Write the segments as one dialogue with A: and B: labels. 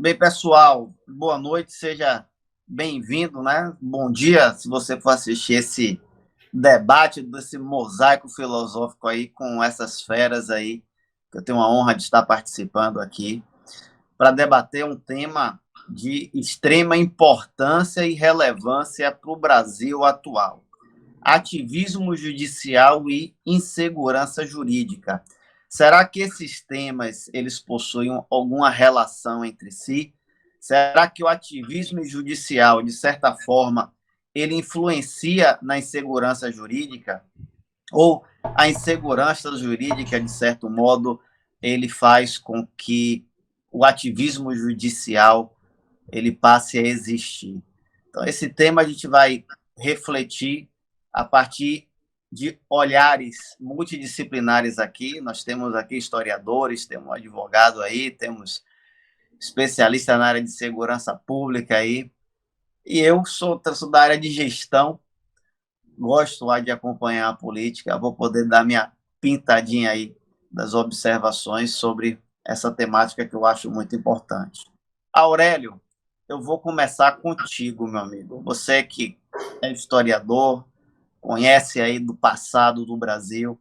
A: Bem, pessoal, boa noite, seja bem-vindo, né? Bom dia, se você for assistir esse debate desse mosaico filosófico aí com essas feras aí, que eu tenho a honra de estar participando aqui, para debater um tema de extrema importância e relevância para o Brasil atual: ativismo judicial e insegurança jurídica. Será que esses temas eles possuem alguma relação entre si? Será que o ativismo judicial, de certa forma, ele influencia na insegurança jurídica? Ou a insegurança jurídica, de certo modo, ele faz com que o ativismo judicial ele passe a existir? Então, esse tema a gente vai refletir a partir de olhares multidisciplinares aqui. Nós temos aqui historiadores, temos um advogado aí, temos especialista na área de segurança pública aí, e eu sou da área de gestão, gosto lá de acompanhar a política, vou poder dar minha pintadinha aí das observações sobre essa temática que eu acho muito importante. Aurélio, eu vou começar contigo, meu amigo. Você que é historiador, conhece aí do passado do Brasil,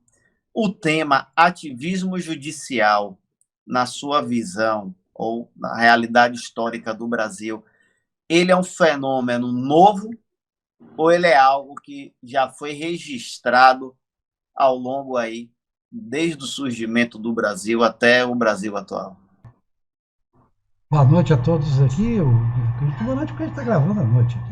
A: o tema ativismo judicial, na sua visão ou na realidade histórica do Brasil, ele é um fenômeno novo ou ele é algo que já foi registrado ao longo aí, desde o surgimento do Brasil até o Brasil atual?
B: Boa noite a todos aqui. Boa noite porque a gente está gravando à noite aqui.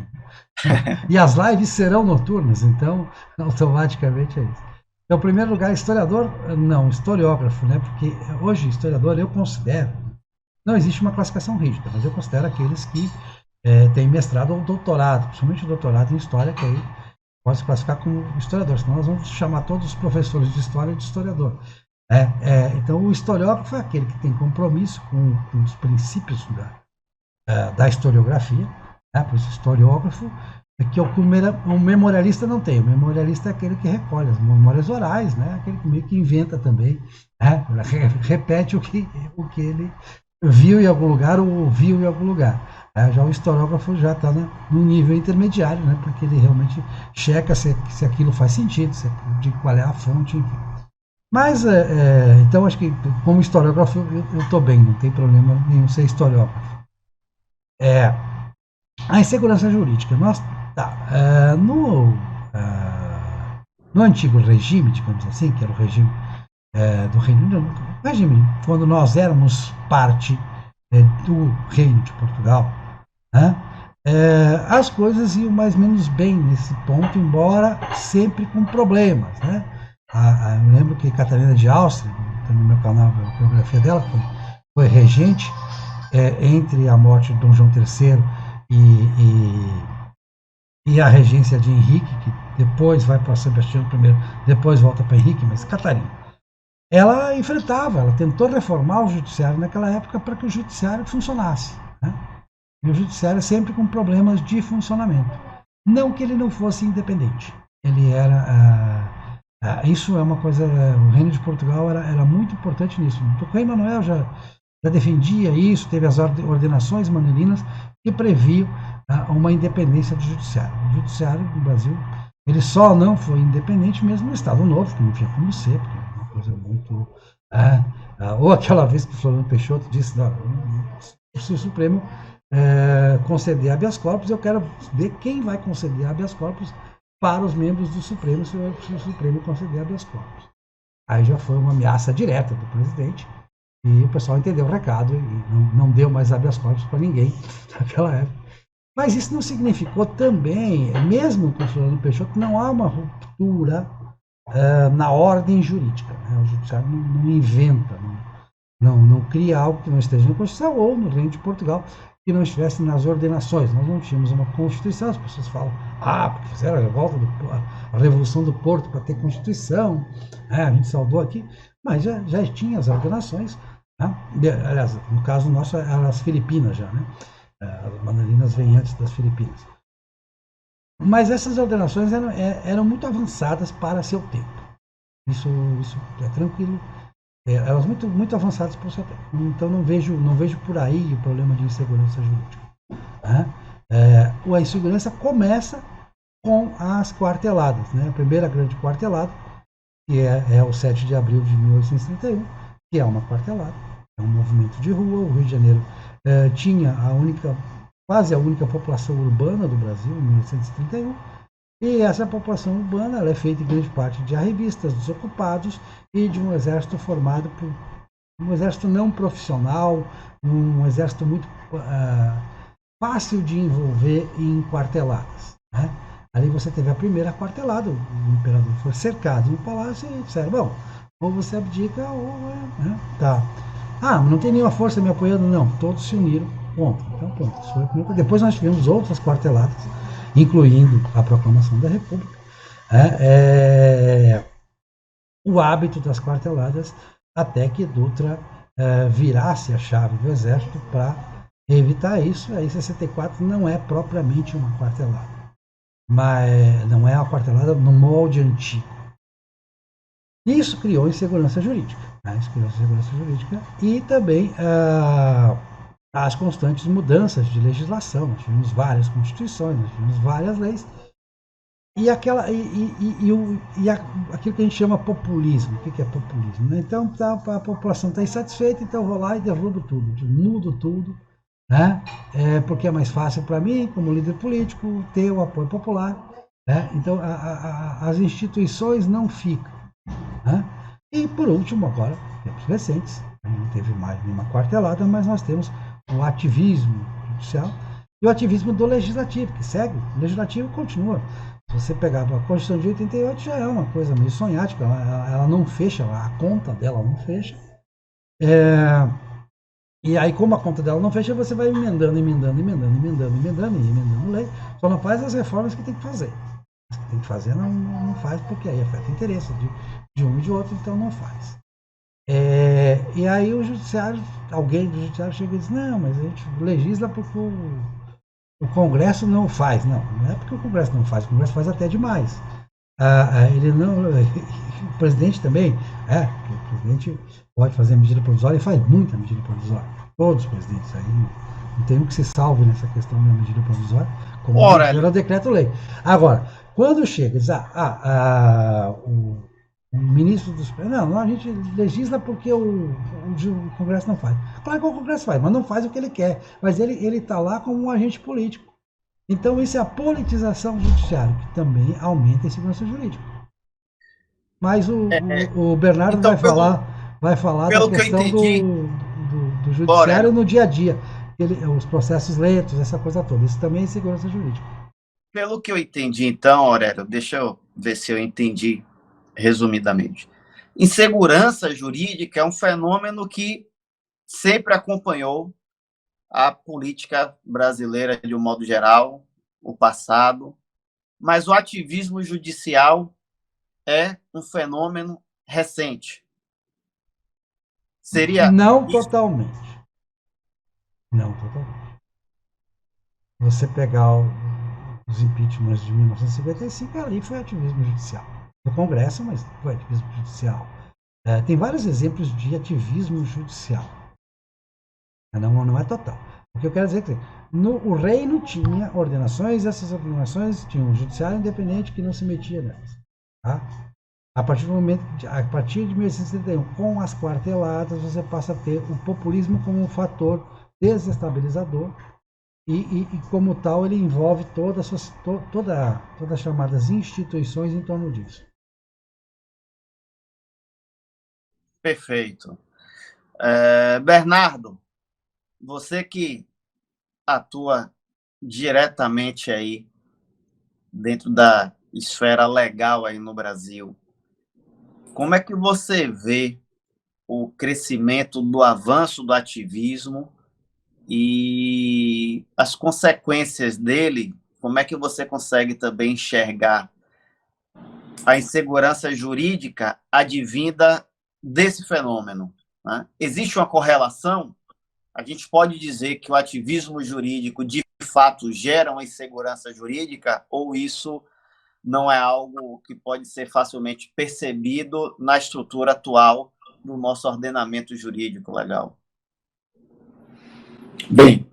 B: E as lives serão noturnas, então automaticamente é isso. Então, em primeiro lugar, historiador, não, historiógrafo, né? Porque hoje, historiador, eu considero, não existe uma classificação rígida, mas eu considero aqueles que têm mestrado ou doutorado, principalmente doutorado em história, que aí pode se classificar como historiador, senão nós vamos chamar todos os professores de história de historiador. Então, o historiógrafo é aquele que tem compromisso com os princípios da historiografia, né? Por isso, historiógrafo, que o memorialista não tem. O memorialista é aquele que recolhe as memórias orais, né? Aquele que meio que inventa também, né? Repete o que ele viu em algum lugar ou ouviu em algum lugar. Já o historiógrafo já está no nível intermediário, né? Porque ele realmente checa se aquilo faz sentido, de qual é a fonte, enfim. Mas, então, acho que como historiógrafo eu estou bem, não tem problema nenhum ser historiógrafo. É, a insegurança jurídica. No antigo regime, digamos assim, que era o regime do Reino Unido, regime, quando nós éramos parte do Reino de Portugal, né, as coisas iam mais ou menos bem nesse ponto, embora sempre com problemas. Né? Eu lembro que Catarina de Áustria, no meu canal, a biografia dela, foi regente entre a morte de Dom João III e a regência de Henrique, que depois vai para Sebastião I, depois volta para Henrique, mas Catarina. Ela tentou reformar o judiciário naquela época para que o judiciário funcionasse. Né? E o judiciário sempre com problemas de funcionamento. Não que ele não fosse independente. Ele era. Isso é uma coisa. O Reino de Portugal era muito importante nisso. O Rei Manuel já defendia isso, teve as ordenações manuelinas que previam uma independência do judiciário. O judiciário do Brasil ele só não foi independente mesmo no Estado Novo, que não tinha como ser, porque é uma coisa muito. Ou aquela vez que o Floriano Peixoto disse: não, se o Supremo conceder habeas corpus, eu quero ver quem vai conceder habeas corpus para os membros do Supremo, se o Supremo conceder habeas corpus. Aí já foi uma ameaça direta do presidente, e o pessoal entendeu o recado e não deu mais habeas corpus para ninguém naquela época. Mas isso não significou também, mesmo com o Floriano Peixoto, não há uma ruptura na ordem jurídica. Né? O judiciário não inventa, não cria algo que não esteja na Constituição ou no Reino de Portugal que não estivesse nas ordenações. Nós não tínhamos uma Constituição, as pessoas falam, porque fizeram a Revolução do Porto para ter Constituição, a gente saudou aqui, mas já tinha as ordenações. Né? Aliás, no caso nosso, eram as Filipinas já, né? As Manalinas vêm antes das Filipinas. Mas essas ordenações eram muito avançadas para seu tempo. Isso é tranquilo. elas muito avançadas para o seu tempo. Então não vejo por aí o problema de insegurança jurídica. Né? A insegurança começa com as quarteladas. Né? A primeira grande quartelada, que é o 7 de abril de 1831, que é uma quartelada, é um movimento de rua. O Rio de Janeiro tinha quase a única população urbana do Brasil em 1831, e essa população urbana ela é feita em grande parte de arrivistas, desocupados e de um exército formado por um exército não profissional, um exército muito fácil de envolver em quarteladas. Né? Ali você teve a primeira quartelada, o imperador foi cercado no palácio e disseram, bom, ou você abdica ou... Né? Tá. Ah, não tem nenhuma força me apoiando? Não, todos se uniram, ponto. Então, pronto. Isso foi a primeira. Depois nós tivemos outras quarteladas, incluindo a proclamação da República. O hábito das quarteladas, até que Dutra virasse a chave do exército para evitar isso. Aí 64 não é propriamente uma quartelada, mas não é uma quartelada no molde antigo. Isso criou insegurança jurídica. Né? Isso criou insegurança jurídica e também as constantes mudanças de legislação. Nós tivemos várias constituições, nós tivemos várias leis. E, aquilo que a gente chama populismo. O que é populismo? Né? Então a população está insatisfeita, então eu vou lá e derrubo tudo, mudo tudo, né? Porque é mais fácil para mim, como líder político, ter o apoio popular. Né? Então as instituições não ficam. Né? E por último, agora, tempos recentes, não teve mais nenhuma quartelada, mas nós temos o ativismo judicial e o ativismo do legislativo, que segue. O legislativo continua. Se você pegar a Constituição de 88, já é uma coisa meio sonhática, ela não fecha, a conta dela não fecha. E aí, como a conta dela não fecha, você vai emendando lei, só não faz as reformas que tem que fazer. As que tem que fazer não faz, porque aí afeta o interesse de um e de outro, então não faz. E aí o judiciário, alguém do judiciário chega e diz, não, mas a gente legisla porque o Congresso não faz. Não, não é porque o Congresso não faz, o Congresso faz até demais. Ele não, o presidente também, o presidente pode fazer medida provisória e faz muita medida provisória. Todos os presidentes aí, não tem um que se salve nessa questão da medida provisória, como era o decreto-lei. Agora, quando chega, diz, o ministro dos... Não, a gente legisla porque o Congresso não faz. Claro que o Congresso faz, mas não faz o que ele quer. Mas ele está lá como um agente político. Então, isso é a politização do judiciário, que também aumenta a insegurança jurídica. Mas o Bernardo então, vai falar da questão do judiciário no dia a dia. Os processos lentos, essa coisa toda. Isso também é insegurança jurídica.
A: Pelo que eu entendi, então, Aurélio, deixa eu ver se eu entendi resumidamente. Insegurança jurídica é um fenômeno que sempre acompanhou a política brasileira de um modo geral, o passado, mas o ativismo judicial é um fenômeno recente. Seria
B: não isso? Totalmente. Não totalmente. Você pegar os impeachments de 1955, ali foi ativismo judicial. No Congresso, mas foi ativismo judicial. Tem vários exemplos de ativismo judicial. Não é total. O que eu quero dizer é que o reino tinha ordenações, e essas ordenações tinham um judiciário independente que não se metia nelas. Tá? A partir de 1871, com as quarteladas, você passa a ter o populismo como um fator desestabilizador e como tal ele envolve todas as chamadas instituições em torno disso.
A: Perfeito. Bernardo, você que atua diretamente aí dentro da esfera legal aí no Brasil, como é que você vê o crescimento do avanço do ativismo e as consequências dele? Como é que você consegue também enxergar a insegurança jurídica advinda desse fenômeno? Né? Existe uma correlação? A gente pode dizer que o ativismo jurídico de fato gera uma insegurança jurídica ou isso não é algo que pode ser facilmente percebido na estrutura atual do nosso ordenamento jurídico legal?
C: Bem,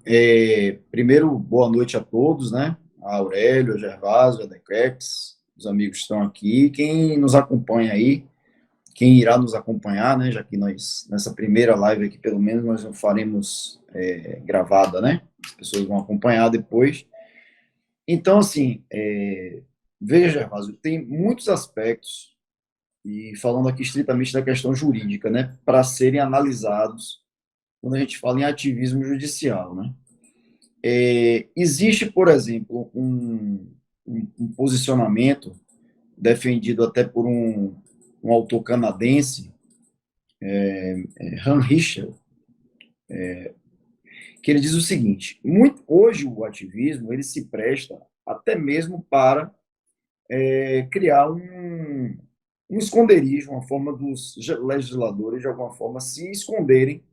C: primeiro, boa noite a todos, né? A Aurélio, a Gervásio, a Dequex, os amigos que estão aqui, quem nos acompanha aí, quem irá nos acompanhar, né? Já que nós, nessa primeira live aqui, pelo menos, nós não faremos gravada, né? As pessoas vão acompanhar depois. Então, assim, veja, Gervásio, tem muitos aspectos, e falando aqui estritamente da questão jurídica, né? Para serem analisados quando a gente fala em ativismo judicial, né? Existe, por exemplo, um posicionamento defendido até por um autor canadense, Han Richard, que ele diz o seguinte: hoje o ativismo ele se presta até mesmo para criar um esconderijo, uma forma dos legisladores, de alguma forma, se esconderem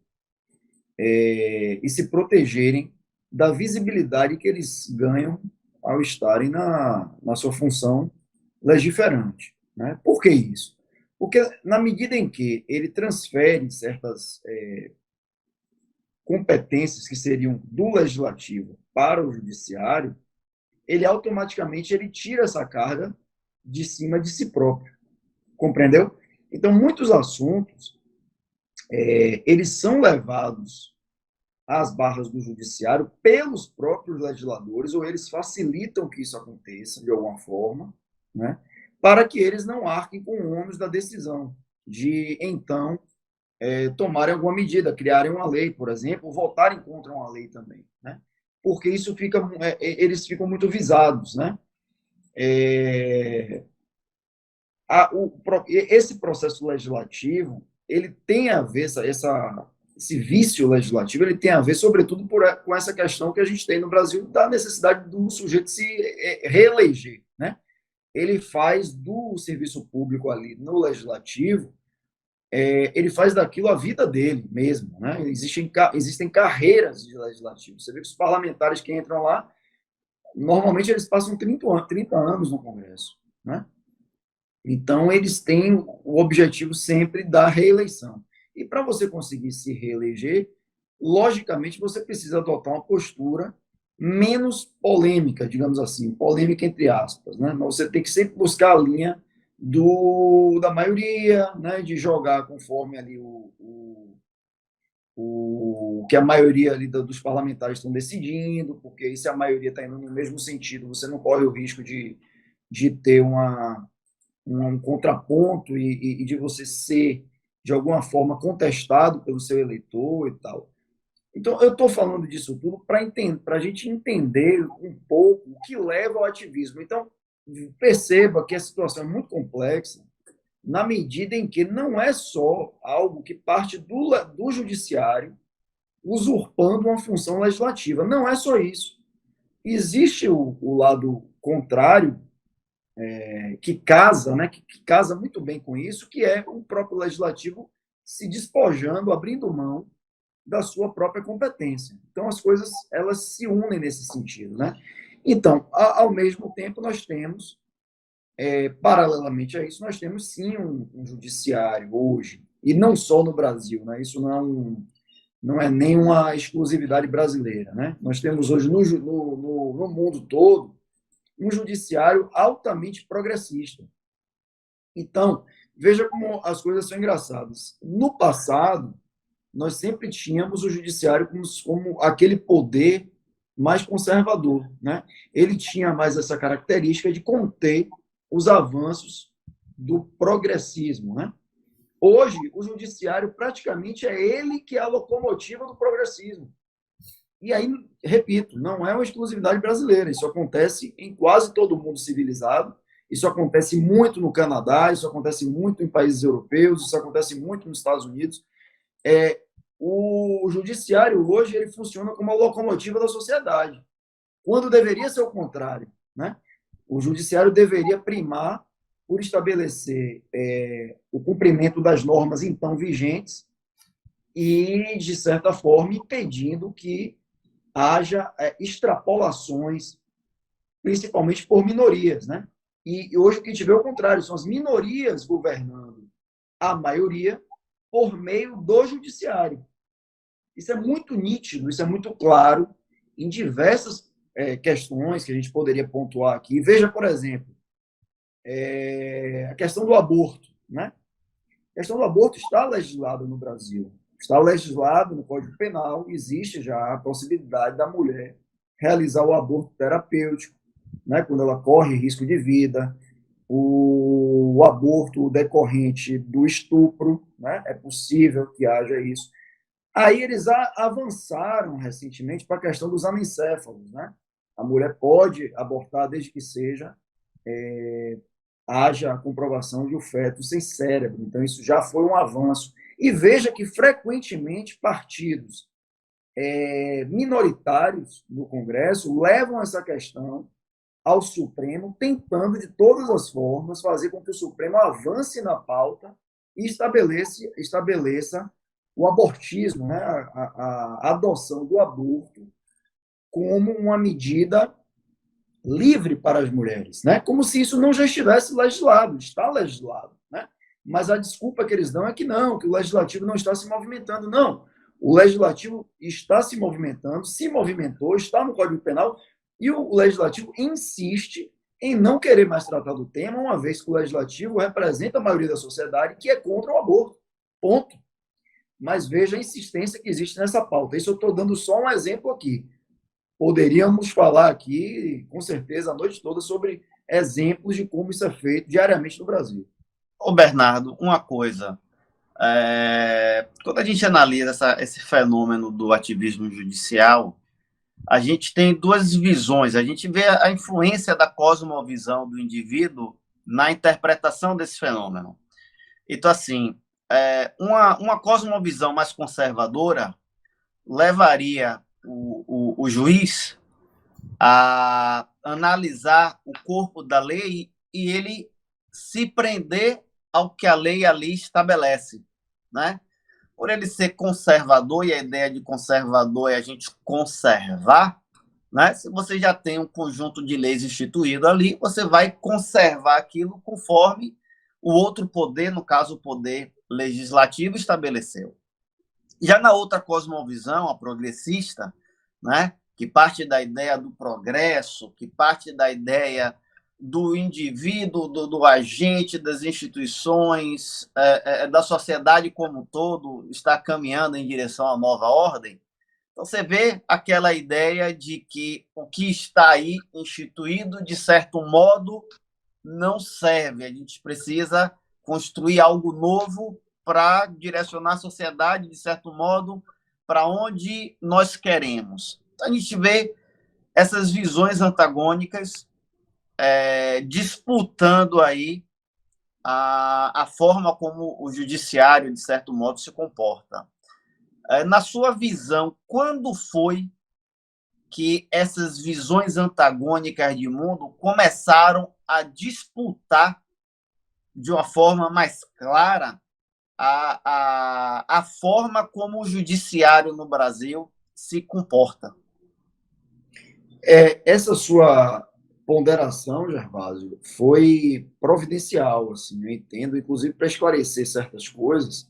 C: e se protegerem da visibilidade que eles ganham ao estarem na sua função legiferante. Né? Por que isso? Porque, na medida em que ele transfere certas competências que seriam do legislativo para o judiciário, ele automaticamente ele tira essa carga de cima de si próprio. Compreendeu? Então, muitos assuntos eles são levados às barras do judiciário pelos próprios legisladores, ou eles facilitam que isso aconteça de alguma forma, né, para que eles não arquem com o ônus da decisão, de então tomarem alguma medida, criarem uma lei, por exemplo, votarem contra uma lei também, né, porque isso eles ficam muito visados, né. Esse processo legislativo ele tem a ver, esse vício legislativo, ele tem a ver, sobretudo, com essa questão que a gente tem no Brasil da necessidade do sujeito se reeleger, né? Ele faz do serviço público ali no legislativo, ele faz daquilo a vida dele mesmo, né? Existem carreiras de legislativo. Você vê que os parlamentares que entram lá, normalmente eles passam 30 anos no Congresso, né? Então, eles têm o objetivo sempre da reeleição. E para você conseguir se reeleger, logicamente, você precisa adotar uma postura menos polêmica, digamos assim, polêmica entre aspas, né? Mas você tem que sempre buscar a linha da maioria, né? De jogar conforme ali o que a maioria ali dos parlamentares estão decidindo, porque aí se a maioria está indo no mesmo sentido, você não corre o risco de ter um contraponto e de você ser, de alguma forma, contestado pelo seu eleitor e tal. Então, eu estou falando disso tudo para a gente entender um pouco o que leva ao ativismo. Então, perceba que a situação é muito complexa, na medida em que não é só algo que parte do judiciário usurpando uma função legislativa. Não é só isso. Existe o lado contrário, que casa, né, que casa muito bem com isso, que é o próprio legislativo se despojando, abrindo mão da sua própria competência. Então, as coisas elas se unem nesse sentido. Né? Então, ao mesmo tempo, nós temos, paralelamente a isso, nós temos sim um judiciário hoje, e não só no Brasil, né? Isso não é nenhuma exclusividade brasileira. Né? Nós temos hoje no mundo todo um judiciário altamente progressista. Então, veja como as coisas são engraçadas. No passado, nós sempre tínhamos o judiciário como aquele poder mais conservador. Né? Ele tinha mais essa característica de conter os avanços do progressismo. Né? Hoje, o judiciário praticamente é ele que é a locomotiva do progressismo. E aí, repito, não é uma exclusividade brasileira. Isso acontece em quase todo mundo civilizado. Isso acontece muito no Canadá, isso acontece muito em países europeus, isso acontece muito nos Estados Unidos. O judiciário hoje ele funciona como a locomotiva da sociedade, quando deveria ser o contrário. Né? O judiciário deveria primar por estabelecer o cumprimento das normas então vigentes e, de certa forma, impedindo que haja extrapolações, principalmente por minorias. Né? E hoje o que a gente vê é o contrário, são as minorias governando a maioria, por meio do judiciário. Isso é muito nítido, isso é muito claro em diversas questões que a gente poderia pontuar aqui. Veja, por exemplo, a questão do aborto, né? A questão do aborto está legislada no Brasil. Está legislado no Código Penal, existe já a possibilidade da mulher realizar o aborto terapêutico, né, quando ela corre risco de vida, o aborto decorrente do estupro, né, é possível que haja isso. Aí eles avançaram recentemente para a questão dos anencéfalos, né? A mulher pode abortar desde que haja a comprovação de um feto sem cérebro. Então, isso já foi um avanço. E veja que, frequentemente, partidos minoritários no Congresso levam essa questão ao Supremo, tentando, de todas as formas, fazer com que o Supremo avance na pauta e estabeleça o abortismo, né? A adoção do aborto como uma medida livre para as mulheres, né? Como se isso não já estivesse legislado, está legislado, né? Mas a desculpa que eles dão é que não, que o legislativo não está se movimentando. Não, o legislativo está se movimentando, se movimentou, está no Código Penal, e o legislativo insiste em não querer mais tratar do tema, uma vez que o legislativo representa a maioria da sociedade que é contra o aborto. Ponto. Mas veja a insistência que existe nessa pauta. Isso eu estou dando só um exemplo aqui. Poderíamos falar aqui, com certeza, a noite toda sobre exemplos de como isso é feito diariamente no Brasil.
A: Ô, Bernardo, uma coisa. Quando a gente analisa esse fenômeno do ativismo judicial, a gente tem duas visões. A gente vê a influência da cosmovisão do indivíduo na interpretação desse fenômeno. Então, assim, uma cosmovisão mais conservadora levaria o juiz a analisar o corpo da lei e ele se prender ao que a lei ali estabelece, né? Por ele ser conservador, e a ideia de conservador é a gente conservar, né? Se você já tem um conjunto de leis instituído ali, você vai conservar aquilo conforme o outro poder, no caso o poder legislativo, estabeleceu. Já na outra cosmovisão, a progressista, né, que parte da ideia do progresso, que parte da ideia do indivíduo, do agente, das instituições, da sociedade como um todo, está caminhando em direção à nova ordem. Então, você vê aquela ideia de que o que está aí instituído, de certo modo, não serve. A gente precisa construir algo novo para direcionar a sociedade, de certo modo, para onde nós queremos. Então, a gente vê essas visões antagônicas disputando aí a forma como o judiciário, de certo modo, se comporta. Na sua visão, quando foi que essas visões antagônicas de mundo começaram a disputar de uma forma mais clara a forma como o judiciário no Brasil se comporta?
C: Essa sua ponderação, Gervásio, foi providencial, assim, eu entendo, inclusive para esclarecer certas coisas,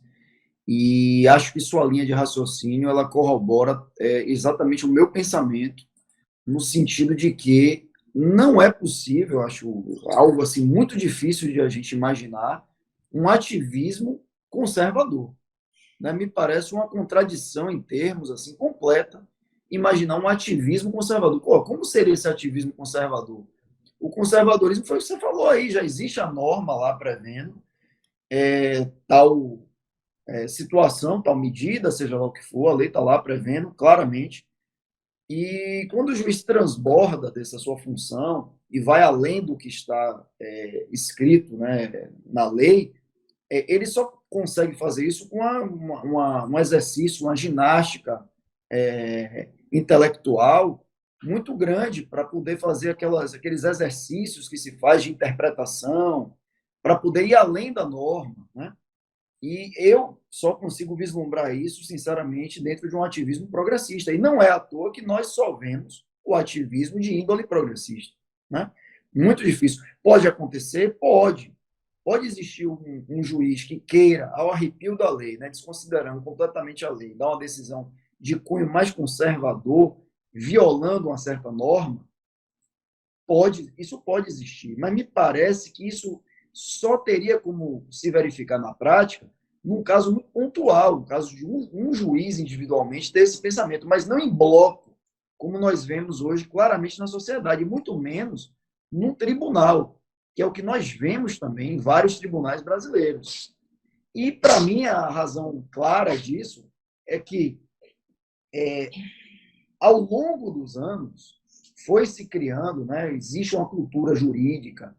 C: e acho que sua linha de raciocínio ela corrobora exatamente o meu pensamento, no sentido de que não é possível, acho algo assim muito difícil de a gente imaginar, um ativismo conservador, né? Me parece uma contradição em termos assim completa imaginar um ativismo conservador. Pô, como seria esse ativismo conservador? O conservadorismo foi o que você falou aí, já existe a norma lá prevendo tal situação, tal medida, seja lá o que for, a lei está lá prevendo claramente. E quando o juiz transborda dessa sua função e vai além do que está escrito, né, na lei, ele só consegue fazer isso com um exercício, uma ginástica intelectual muito grande para poder fazer aqueles exercícios que se faz de interpretação, para poder ir além da norma, né? E eu só consigo vislumbrar isso, sinceramente, dentro de um ativismo progressista. E não é à toa que nós só vemos o ativismo de índole progressista, né? Muito difícil. Pode acontecer? Pode. pode existir um juiz que queira, ao arrepio da lei, né, desconsiderando completamente a lei, dar uma decisão de cunho mais conservador, violando uma certa norma, isso pode existir, mas me parece que isso só teria como se verificar na prática num caso muito pontual, no caso de um juiz individualmente ter esse pensamento, mas não em bloco, como nós vemos hoje claramente na sociedade, muito menos num tribunal, que é o que nós vemos também em vários tribunais brasileiros. E, para mim, a razão clara disso é que, ao longo dos anos, foi se criando, né, existe uma cultura jurídica,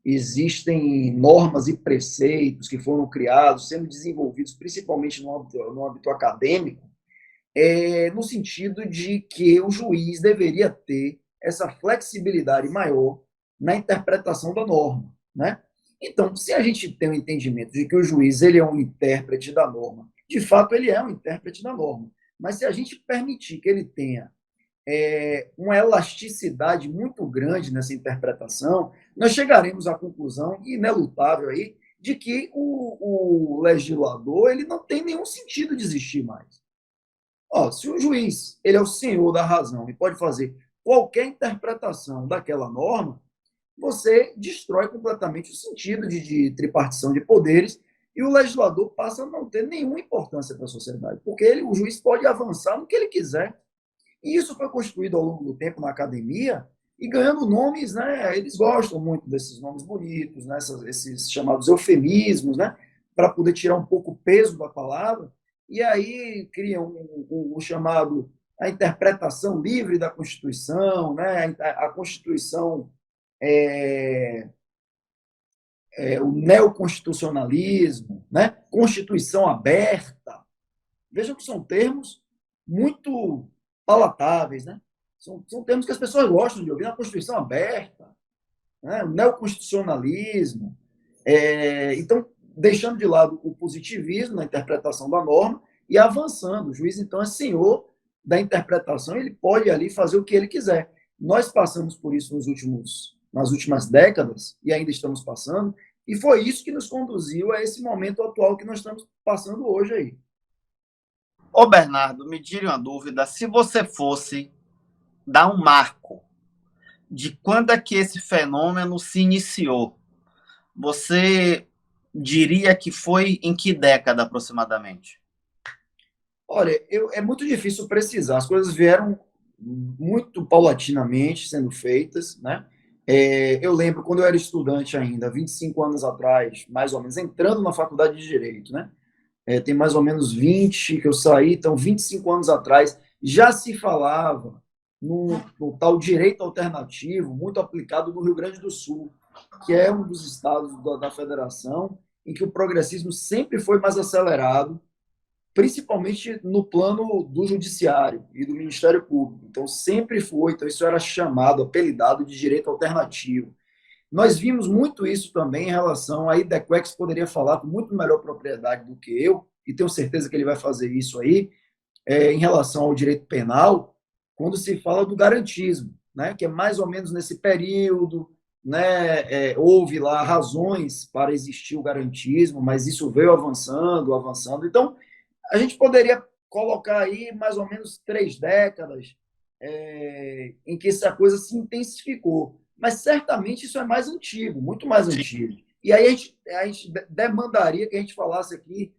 C: existem normas e preceitos que foram criados, sendo desenvolvidos principalmente no âmbito acadêmico, no sentido de que o juiz deveria ter essa flexibilidade maior na interpretação da norma, né? Então, se a gente tem o entendimento de que o juiz ele é um intérprete da norma, de fato ele é um intérprete da norma, mas se a gente permitir que ele tenha uma elasticidade muito grande nessa interpretação, nós chegaremos à conclusão inelutável aí de que o legislador ele não tem nenhum sentido de existir mais. Se o juiz ele é o senhor da razão e pode fazer qualquer interpretação daquela norma, você destrói completamente o sentido de tripartição de poderes e o legislador passa a não ter nenhuma importância para a sociedade, porque o juiz pode avançar no que ele quiser. E isso foi construído ao longo do tempo na academia e ganhando nomes, né? Eles gostam muito desses nomes bonitos, né? Esses chamados eufemismos, né? Para poder tirar um pouco o peso da palavra. E aí criam o chamado a interpretação livre da Constituição, né? A Constituição o neoconstitucionalismo, né? Constituição aberta. Vejam que são termos muito palatáveis, né? São termos que as pessoas gostam de ouvir, a Constituição aberta, né? O neoconstitucionalismo. Então, deixando de lado o positivismo na interpretação da norma e avançando. O juiz, então, é senhor da interpretação, ele pode ali fazer o que ele quiser. Nós passamos por isso nas últimas décadas, e ainda estamos passando, e foi isso que nos conduziu a esse momento atual que nós estamos passando hoje aí.
A: Ô, Bernardo, me tire uma dúvida. Se você fosse dar um marco de quando é que esse fenômeno se iniciou, você diria que foi em que década, aproximadamente?
C: Olha, é muito difícil precisar. As coisas vieram muito paulatinamente sendo feitas, né? Eu lembro quando eu era estudante ainda, 25 anos atrás, mais ou menos, entrando na faculdade de Direito, né? Tem mais ou menos 20 que eu saí, então 25 anos atrás já se falava no tal direito alternativo, muito aplicado no Rio Grande do Sul, que é um dos estados da federação em que o progressismo sempre foi mais acelerado, principalmente no plano do judiciário e do Ministério Público. Então, sempre foi, então isso era chamado, apelidado de direito alternativo. Nós vimos muito isso também em relação, aí Dequex poderia falar com muito melhor propriedade do que eu, e tenho certeza que ele vai fazer isso aí, em relação ao direito penal, quando se fala do garantismo, né, que é mais ou menos nesse período, né, houve lá razões para existir o garantismo, mas isso veio avançando, avançando. Então, a gente poderia colocar aí mais ou menos 3 décadas em que essa coisa se intensificou. Mas certamente isso é mais antigo, muito mais antigo. E aí a gente demandaria que a gente falasse aqui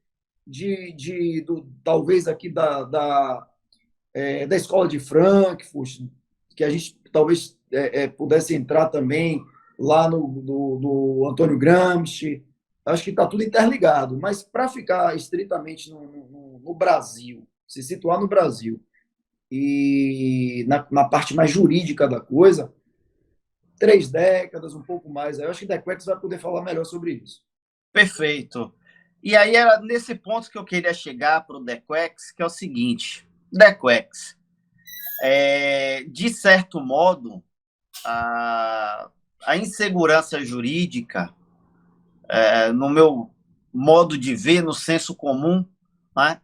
C: talvez aqui da escola de Frankfurt, que a gente talvez pudesse entrar também lá no Antônio Gramsci. Acho que está tudo interligado, mas para ficar estritamente no Brasil, se situar no Brasil e na parte mais jurídica da coisa, 3 décadas, um pouco mais. Eu acho que Dequex vai poder falar melhor sobre isso.
A: Perfeito. E aí era nesse ponto que eu queria chegar para o Dequex, que é o seguinte: Dequex, de certo modo, a insegurança jurídica, no meu modo de ver, no senso comum, né,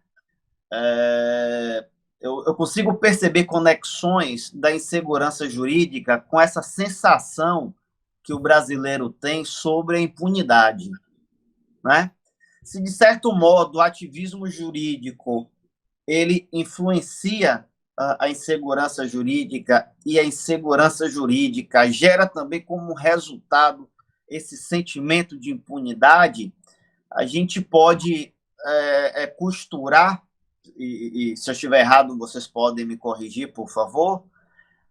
A: eu consigo perceber conexões da insegurança jurídica com essa sensação que o brasileiro tem sobre a impunidade. né? Se, de certo modo, o ativismo jurídico ele influencia a insegurança jurídica, e a insegurança jurídica gera também como resultado esse sentimento de impunidade, a gente pode costurar, e se eu estiver errado, vocês podem me corrigir, por favor,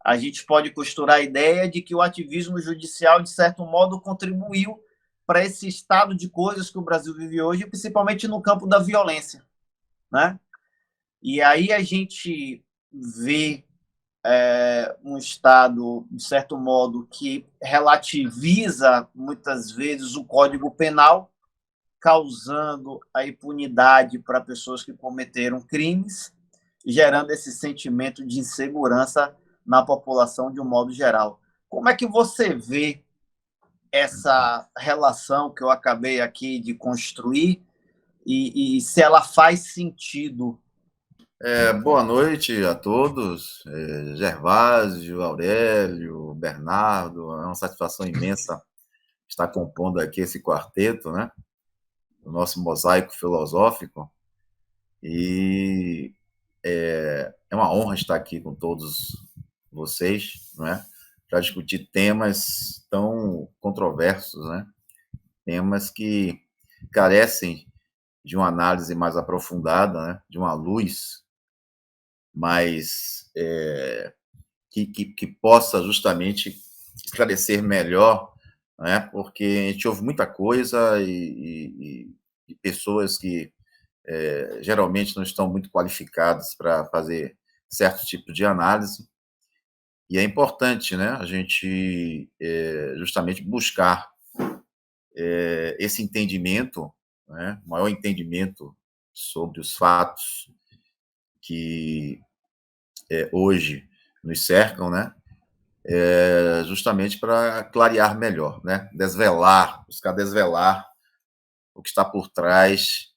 A: a gente pode costurar a ideia de que o ativismo judicial, de certo modo, contribuiu para esse estado de coisas que o Brasil vive hoje, principalmente no campo da violência, né? E aí a gente vê um Estado, de certo modo, que relativiza muitas vezes o Código Penal, causando a impunidade para pessoas que cometeram crimes, gerando esse sentimento de insegurança na população de um modo geral. Como é que você vê essa relação que eu acabei aqui de construir e se ela faz sentido?
D: Boa noite a todos, Gervásio, Aurélio, Bernardo. É uma satisfação imensa estar compondo aqui esse quarteto, né? O nosso mosaico filosófico. E é uma honra estar aqui com todos vocês, né? Para discutir temas tão controversos, né? Temas que carecem de uma análise mais aprofundada, né? De uma luz mais que possa justamente esclarecer melhor, né? Porque a gente ouve muita coisa e pessoas que geralmente não estão muito qualificadas para fazer certo tipo de análise, e é importante, né, a gente justamente buscar esse entendimento, né, maior entendimento sobre os fatos que hoje nos cercam, né, justamente para clarear melhor, né, buscar desvelar o que está por trás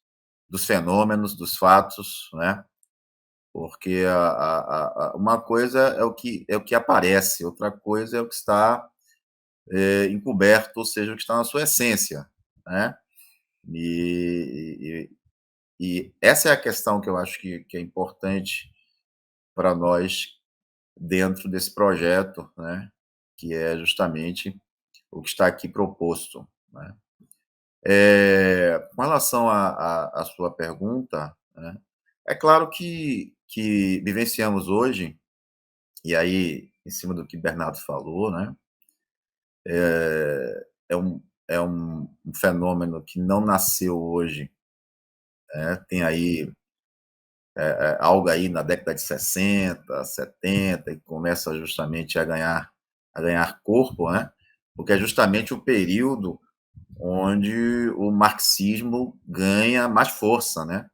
D: dos fenômenos, dos fatos, né, porque uma coisa é o que aparece, outra coisa é o que está encoberto, ou seja, o que está na sua essência, né, e essa é a questão que eu acho que é importante para nós dentro desse projeto, né, que é justamente o que está aqui proposto, né. Com relação à sua pergunta, né, é claro que vivenciamos hoje, e aí, em cima do que Bernardo falou, né, é um fenômeno que não nasceu hoje, né, tem aí algo aí na década de 60, 70, e começa justamente a ganhar corpo, né, porque é justamente o período onde o marxismo ganha mais força, né,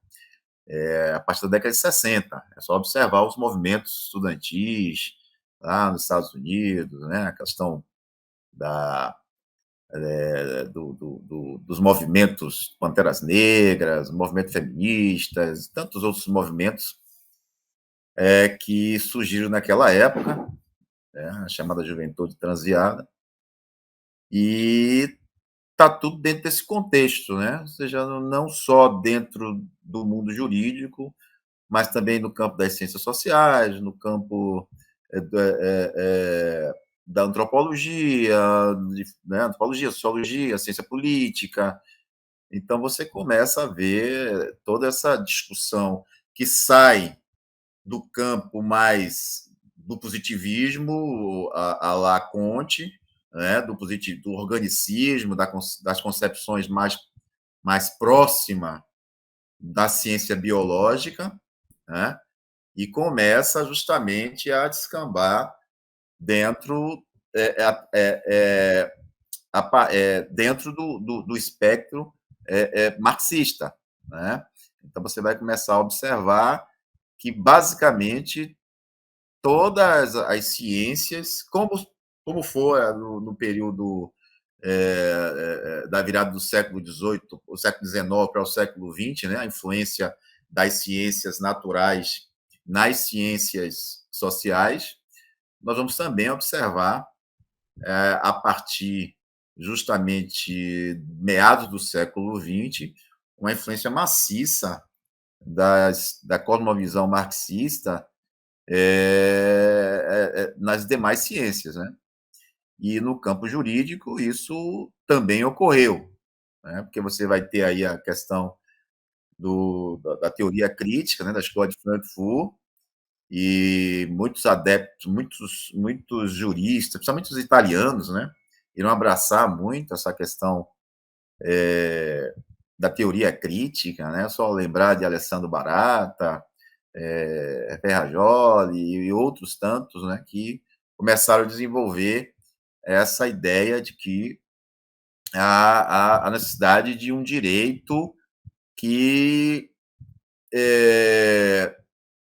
D: a partir da década de 60. É só observar os movimentos estudantis lá nos Estados Unidos, né, a questão dos movimentos Panteras Negras, movimentos feministas, tantos outros movimentos que surgiram naquela época, né, a chamada juventude transviada, e está tudo dentro desse contexto, né? Ou seja, não só dentro do mundo jurídico, mas também no campo das ciências sociais, no campo da antropologia, né? Antropologia, sociologia, ciência política. Então, você começa a ver toda essa discussão que sai do campo mais do positivismo, a la Comte, né? do organicismo, das concepções mais próximas da ciência biológica, né? E começa justamente a descambar dentro dentro do espectro marxista, né? Então você vai começar a observar que basicamente todas as ciências, como foi no período da virada do século XVIII, o século XIX para o século XX, né, a influência das ciências naturais nas ciências sociais, nós vamos também observar, a partir justamente meados do século XX, uma influência maciça da cosmovisão marxista nas demais ciências, né? E no campo jurídico isso também ocorreu, né? Porque você vai ter aí a questão da teoria crítica, né, da escola de Frankfurt, e muitos adeptos, muitos juristas, principalmente os italianos, né, irão abraçar muito essa questão da teoria crítica, né? Só lembrar de Alessandro Barata, Ferrajoli e outros tantos, né, que começaram a desenvolver essa ideia de que há a necessidade de um direito que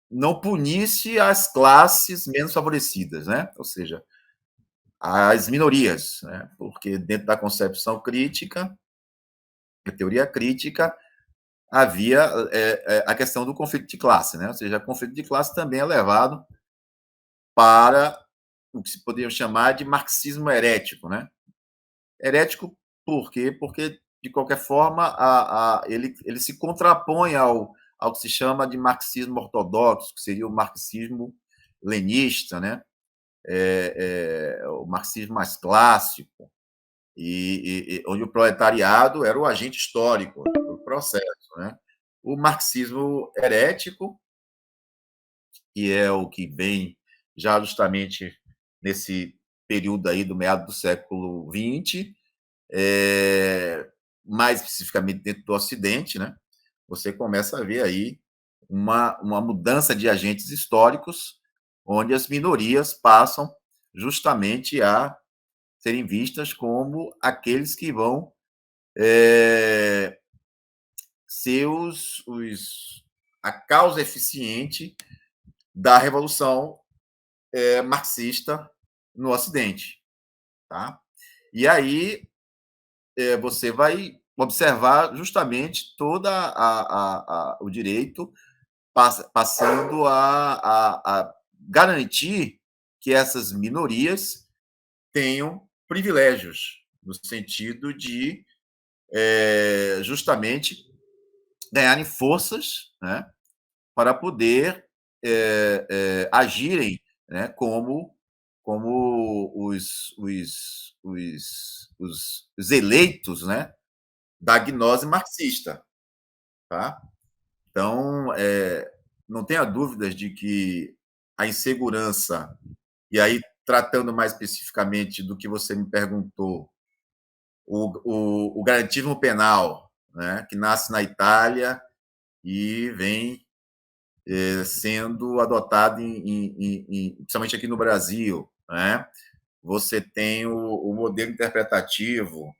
D: não punisse as classes menos favorecidas, né? Ou seja, as minorias, né? Porque dentro da concepção crítica, a teoria crítica, havia a questão do conflito de classe, né? Ou seja, o conflito de classe também é levado para o que se poderia chamar de marxismo herético, né? Herético por quê? Porque, de qualquer forma, ele se contrapõe ao que se chama de marxismo ortodoxo, que seria o marxismo leninista, né? O marxismo mais clássico, onde o proletariado era o agente histórico do processo, né? O marxismo herético, que é o que vem já justamente nesse período aí do meado do século XX, mais especificamente dentro do Ocidente, né? Você começa a ver aí uma mudança de agentes históricos, onde as minorias passam justamente a serem vistas como aqueles que vão ser a causa eficiente da revolução marxista no Ocidente, tá? E aí você vai observar justamente toda o direito passando a garantir que essas minorias tenham privilégios, no sentido de justamente ganharem forças, né, para poder agirem, né, como os eleitos, né, da gnose marxista, tá? Então, não tenha dúvidas de que a insegurança, e aí tratando mais especificamente do que você me perguntou, o garantismo penal, né, que nasce na Itália e vem sendo adotado principalmente aqui no Brasil, né? Você tem o modelo interpretativo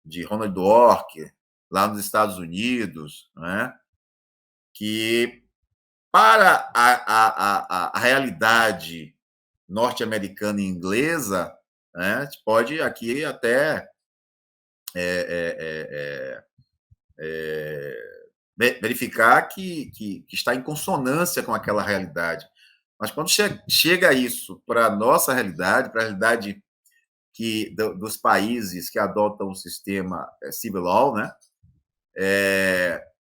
D: de Ronald Dworkin, lá nos Estados Unidos, né? Que para a realidade norte-americana e inglesa, né, a gente pode aqui até verificar que está em consonância com aquela realidade. Mas quando chega isso para a nossa realidade, para a realidade dos países que adotam o sistema civil law, né,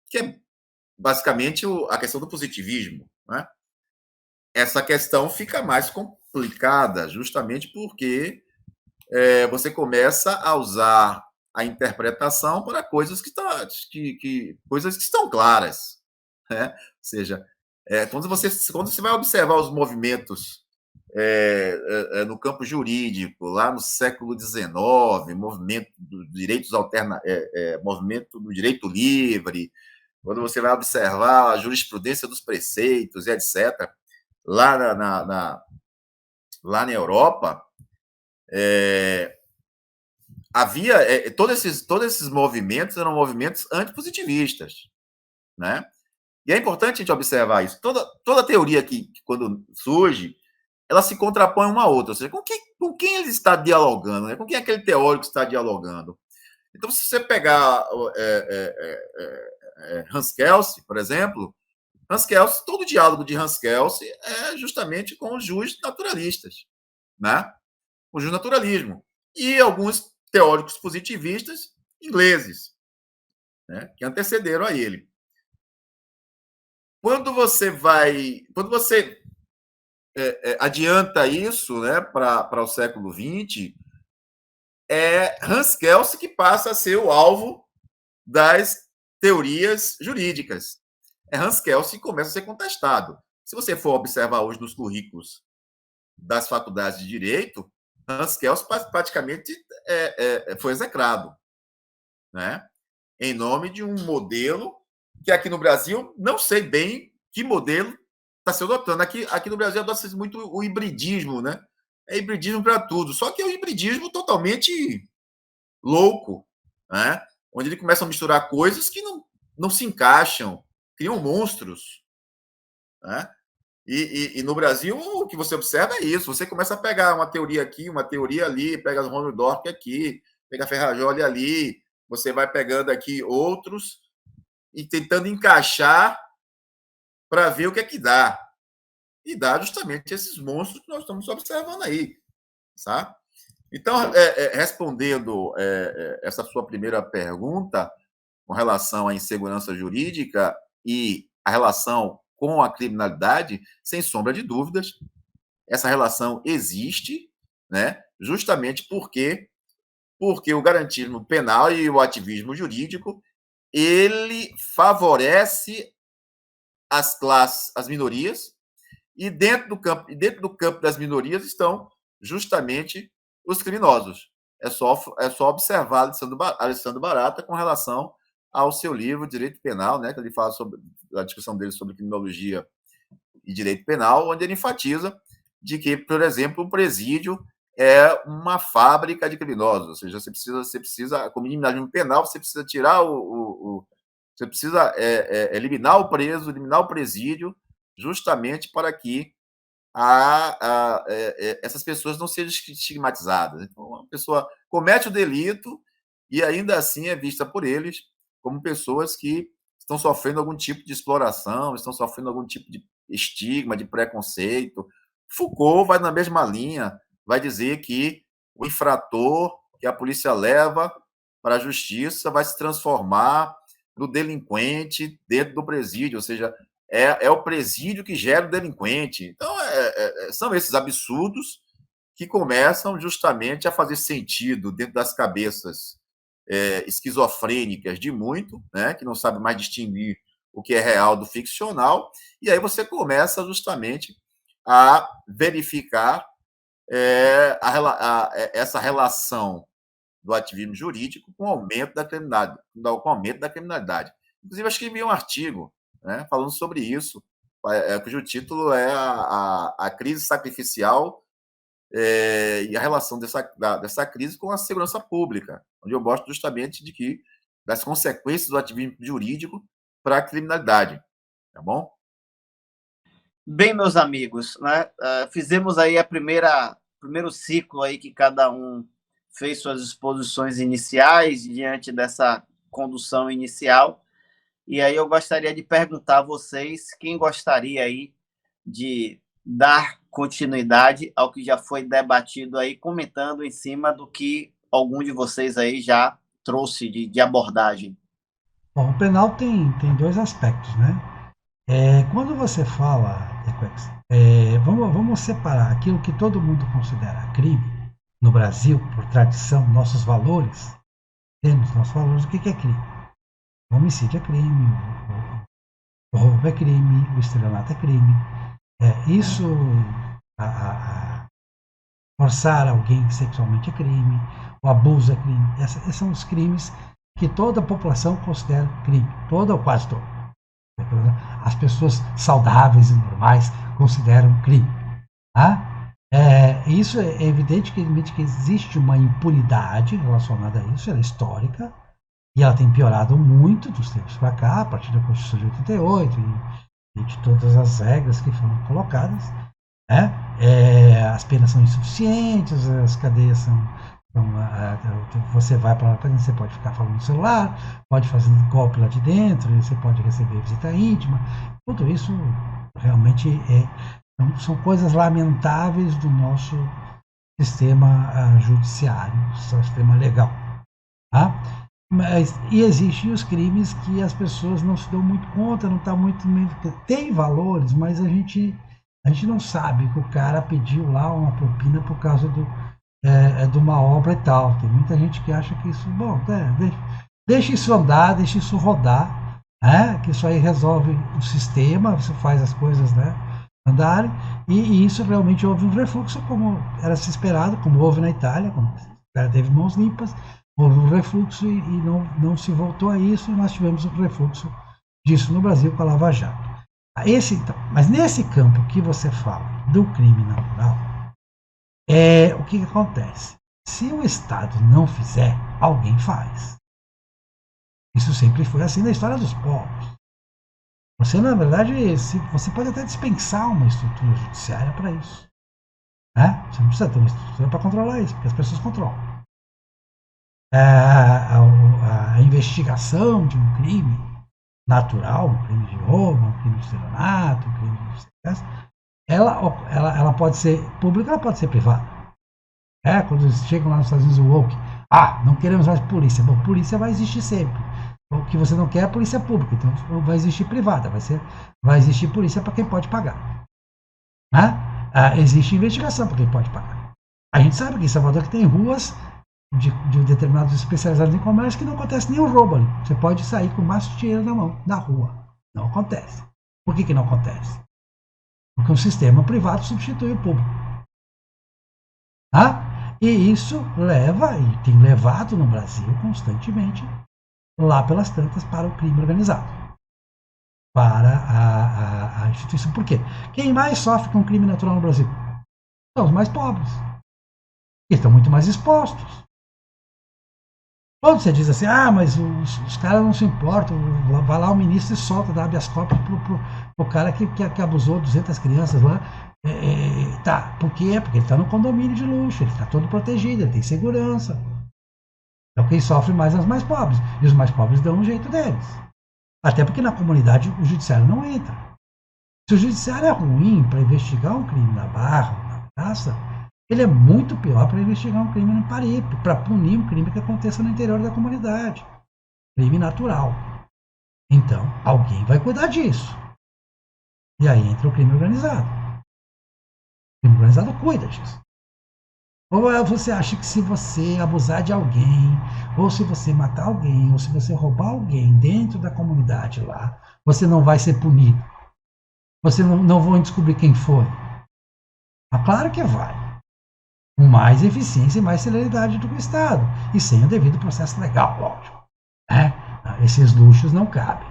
D: que é basicamente a questão do positivismo, né, essa questão fica mais complicada, justamente porque você começa a usar a interpretação para coisas coisas que estão claras, né? Ou seja, quando você vai observar os movimentos no campo jurídico, lá no século XIX, movimento dos direitos movimento do direito livre, quando você vai observar a jurisprudência dos preceitos e etc., lá lá na Europa, havia todos esses movimentos eram movimentos antipositivistas, né? E é importante a gente observar isso. Toda teoria que quando surge, ela se contrapõe uma à outra. Ou seja, com quem ele está dialogando, né? Com quem aquele teórico está dialogando. Então, se você pegar Hans Kelsen, por exemplo, Hans Kelsen, todo o diálogo de Hans Kelsen é justamente com os justos naturalistas, né? O justnaturalismo. E alguns teóricos positivistas ingleses, né, que antecederam a ele. Quando você adianta isso, né, para o século XX, é Hans Kelsen que passa a ser o alvo das teorias jurídicas. É Hans Kelsen que começa a ser contestado. Se você for observar hoje nos currículos das faculdades de Direito, Hans Kelsen praticamente foi execrado, né? Em nome de um modelo que aqui no Brasil, não sei bem que modelo está se adotando. Aqui no Brasil adota-se muito o hibridismo, né? É hibridismo para tudo, só que é um hibridismo totalmente louco, né? Onde ele começa a misturar coisas que não se encaixam, criam monstros, né? E no Brasil, o que você observa é isso. Você começa a pegar uma teoria aqui, uma teoria ali, pega o Ronald Dork aqui, pega a Ferrajoli ali, você vai pegando aqui outros e tentando encaixar para ver o que é que dá. E dá justamente esses monstros que nós estamos observando aí, sabe? Então, respondendo essa sua primeira pergunta com relação à insegurança jurídica e a relação com a criminalidade, sem sombra de dúvidas, essa relação existe, né? Justamente porque o garantismo penal e o ativismo jurídico ele favorece as classes, as minorias, e dentro do campo das minorias estão justamente os criminosos. É só observar Alessandro Barata com relação ao seu livro Direito Penal, né, que ele fala sobre a discussão dele sobre criminologia e direito penal, onde ele enfatiza de que, por exemplo, o presídio é uma fábrica de criminosos, ou seja, você precisa como criminalismo penal, você precisa tirar você precisa eliminar o preso, eliminar o presídio, justamente para que essas pessoas não sejam estigmatizadas. Então, uma pessoa comete o delito e ainda assim é vista por eles como pessoas que estão sofrendo algum tipo de exploração, estão sofrendo algum tipo de estigma, de preconceito. Foucault vai na mesma linha, vai dizer que o infrator que a polícia leva para a justiça vai se transformar no delinquente dentro do presídio, ou seja, é o presídio que gera o delinquente. Então, são esses absurdos que começam justamente a fazer sentido dentro das cabeças esquizofrênicas de muito, né, que não sabem mais distinguir o que é real do ficcional, e aí você começa justamente a verificar essa relação do ativismo jurídico com o aumento da criminalidade. Inclusive, eu escrevi um artigo, né, falando sobre isso, cujo título é a crise sacrificial e a relação dessa crise com a segurança pública, onde eu mostro justamente das consequências do ativismo jurídico para a criminalidade. Tá bom?
A: Bem, meus amigos, né, fizemos aí primeiro ciclo aí que cada um fez suas exposições iniciais diante dessa condução inicial. E aí eu gostaria de perguntar a vocês quem gostaria aí de dar continuidade ao que já foi debatido aí, comentando em cima do que algum de vocês aí já trouxe de abordagem.
B: Bom, o penal tem dois aspectos, né? Quando você fala, vamos separar aquilo que todo mundo considera crime no Brasil, por tradição, nossos valores. Temos nossos valores, o que é crime? O homicídio é crime, o roubo é crime, o estelionato é crime. Forçar alguém sexualmente é crime, o abuso é crime. Esses são os crimes que toda a população considera crime, toda ou quase toda. As pessoas saudáveis e normais consideram crime. Tá? Isso é evidente que admite que existe uma impunidade relacionada a isso, ela é histórica, e ela tem piorado muito dos tempos para cá, a partir da Constituição de 88 e de todas as regras que foram colocadas. Né? As penas são insuficientes, as cadeias você vai para lá, você pode ficar falando no celular, pode fazer golpe lá de dentro, você pode receber visita íntima. Tudo isso realmente são coisas lamentáveis do nosso sistema judiciário, sistema legal. Tá? E existem os crimes que as pessoas não se dão muito conta, não está muito. Tem valores, mas a gente não sabe que o cara pediu lá uma propina por causa de uma obra e tal. Tem muita gente que acha que isso, bom, deixa isso andar, deixa isso rodar, que isso aí resolve o sistema, você faz as coisas, andarem, e isso realmente houve um refluxo, como era se esperado, como houve na Itália, como o cara teve mãos limpas, houve um refluxo e não se voltou a isso, e nós tivemos um refluxo disso no Brasil com a Lava Jato. Então, mas nesse campo que você fala do crime natural, o que acontece? Se o Estado não fizer, alguém faz. Isso sempre foi assim na história dos povos. Você, na verdade, você pode até dispensar uma estrutura judiciária para isso. Você não precisa ter uma estrutura para controlar isso, porque as pessoas controlam. A investigação de um crime natural, um crime de roubo, um crime de estelionato, um crime de sequestro, ela pode ser pública, ela pode ser privada. Quando eles chegam lá nos Estados Unidos, o woke, não queremos mais polícia. Bom, polícia vai existir sempre. O que você não quer é a polícia pública, então vai existir privada, vai existir polícia para quem pode pagar. Existe investigação para quem pode pagar. A gente sabe que em Salvador que tem ruas de determinados especializados em comércio que não acontece nenhum roubo ali. Você pode sair com um maço de dinheiro na mão, na rua. Não acontece. Por que não acontece? Porque o sistema privado substitui o público. E isso leva, e tem levado no Brasil constantemente, lá pelas tantas, para o crime organizado. Para a instituição. Por quê? Quem mais sofre com crime natural no Brasil? São os mais pobres. Eles estão muito mais expostos. Quando você diz assim, mas os caras não se importam, vai lá o ministro e solta, dá habeas corpus pro cara que abusou 200 crianças lá. Por quê? Porque ele está no condomínio de luxo, ele está todo protegido, ele tem segurança. Então quem sofre mais são os mais pobres. E os mais pobres dão um jeito deles. Até porque na comunidade o judiciário não entra. Se o judiciário é ruim para investigar um crime na Barra ou na Praça, ele é muito pior para investigar um crime no Paripe, para punir um crime que aconteça no interior da comunidade. Crime natural. Então, alguém vai cuidar disso. E aí entra o crime organizado. O crime organizado cuida disso. Ou você acha que se você abusar de alguém, ou se você matar alguém, ou se você roubar alguém dentro da comunidade lá, você não vai ser punido? Você não vão descobrir quem foi? Claro que vai. Com mais eficiência e mais celeridade do que o Estado. E sem o devido processo legal, lógico. Esses luxos não cabem.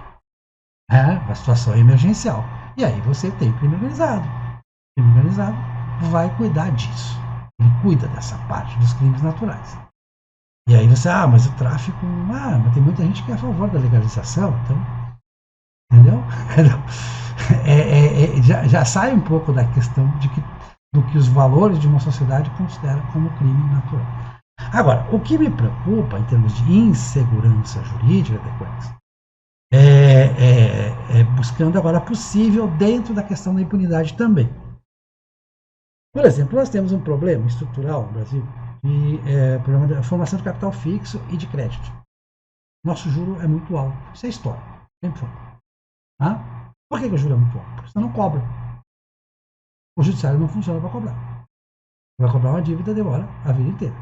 B: A situação é emergencial. E aí você tem o crime organizado. O crime organizado vai cuidar disso. Ele cuida dessa parte dos crimes naturais. E aí você, mas o tráfico, mas tem muita gente que é a favor da legalização, então, entendeu? Já sai um pouco da questão do que os valores de uma sociedade consideram como crime natural. Agora, o que me preocupa em termos de insegurança jurídica, é buscando agora possível dentro da questão da impunidade também. Por exemplo, nós temos um problema estrutural no Brasil, problema da formação de capital fixo e de crédito. Nosso juro é muito alto. Isso é história. Sempre foi. Por que o juro é muito alto? Porque você não cobra. O judiciário não funciona para cobrar. Você vai cobrar uma dívida, demora a vida inteira.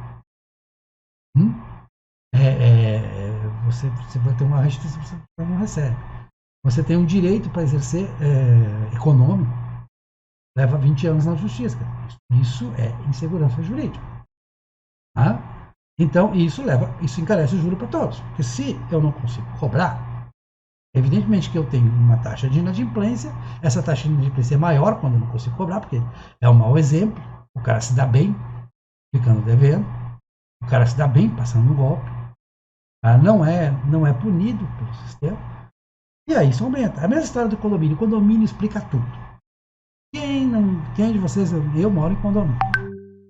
B: Você vai ter uma restituição que você não recebe. Você tem um direito para exercer econômico. Leva 20 anos na justiça. Isso é insegurança jurídica. Então, isso encarece o juro para todos. Porque se eu não consigo cobrar, evidentemente que eu tenho uma taxa de inadimplência. Essa taxa de inadimplência é maior quando eu não consigo cobrar, porque é um mau exemplo. O cara se dá bem ficando devendo. O cara se dá bem passando um golpe. Não é punido pelo sistema. E aí isso aumenta. A mesma história do condomínio. O condomínio explica tudo. Quem de vocês... Eu moro em condomínio.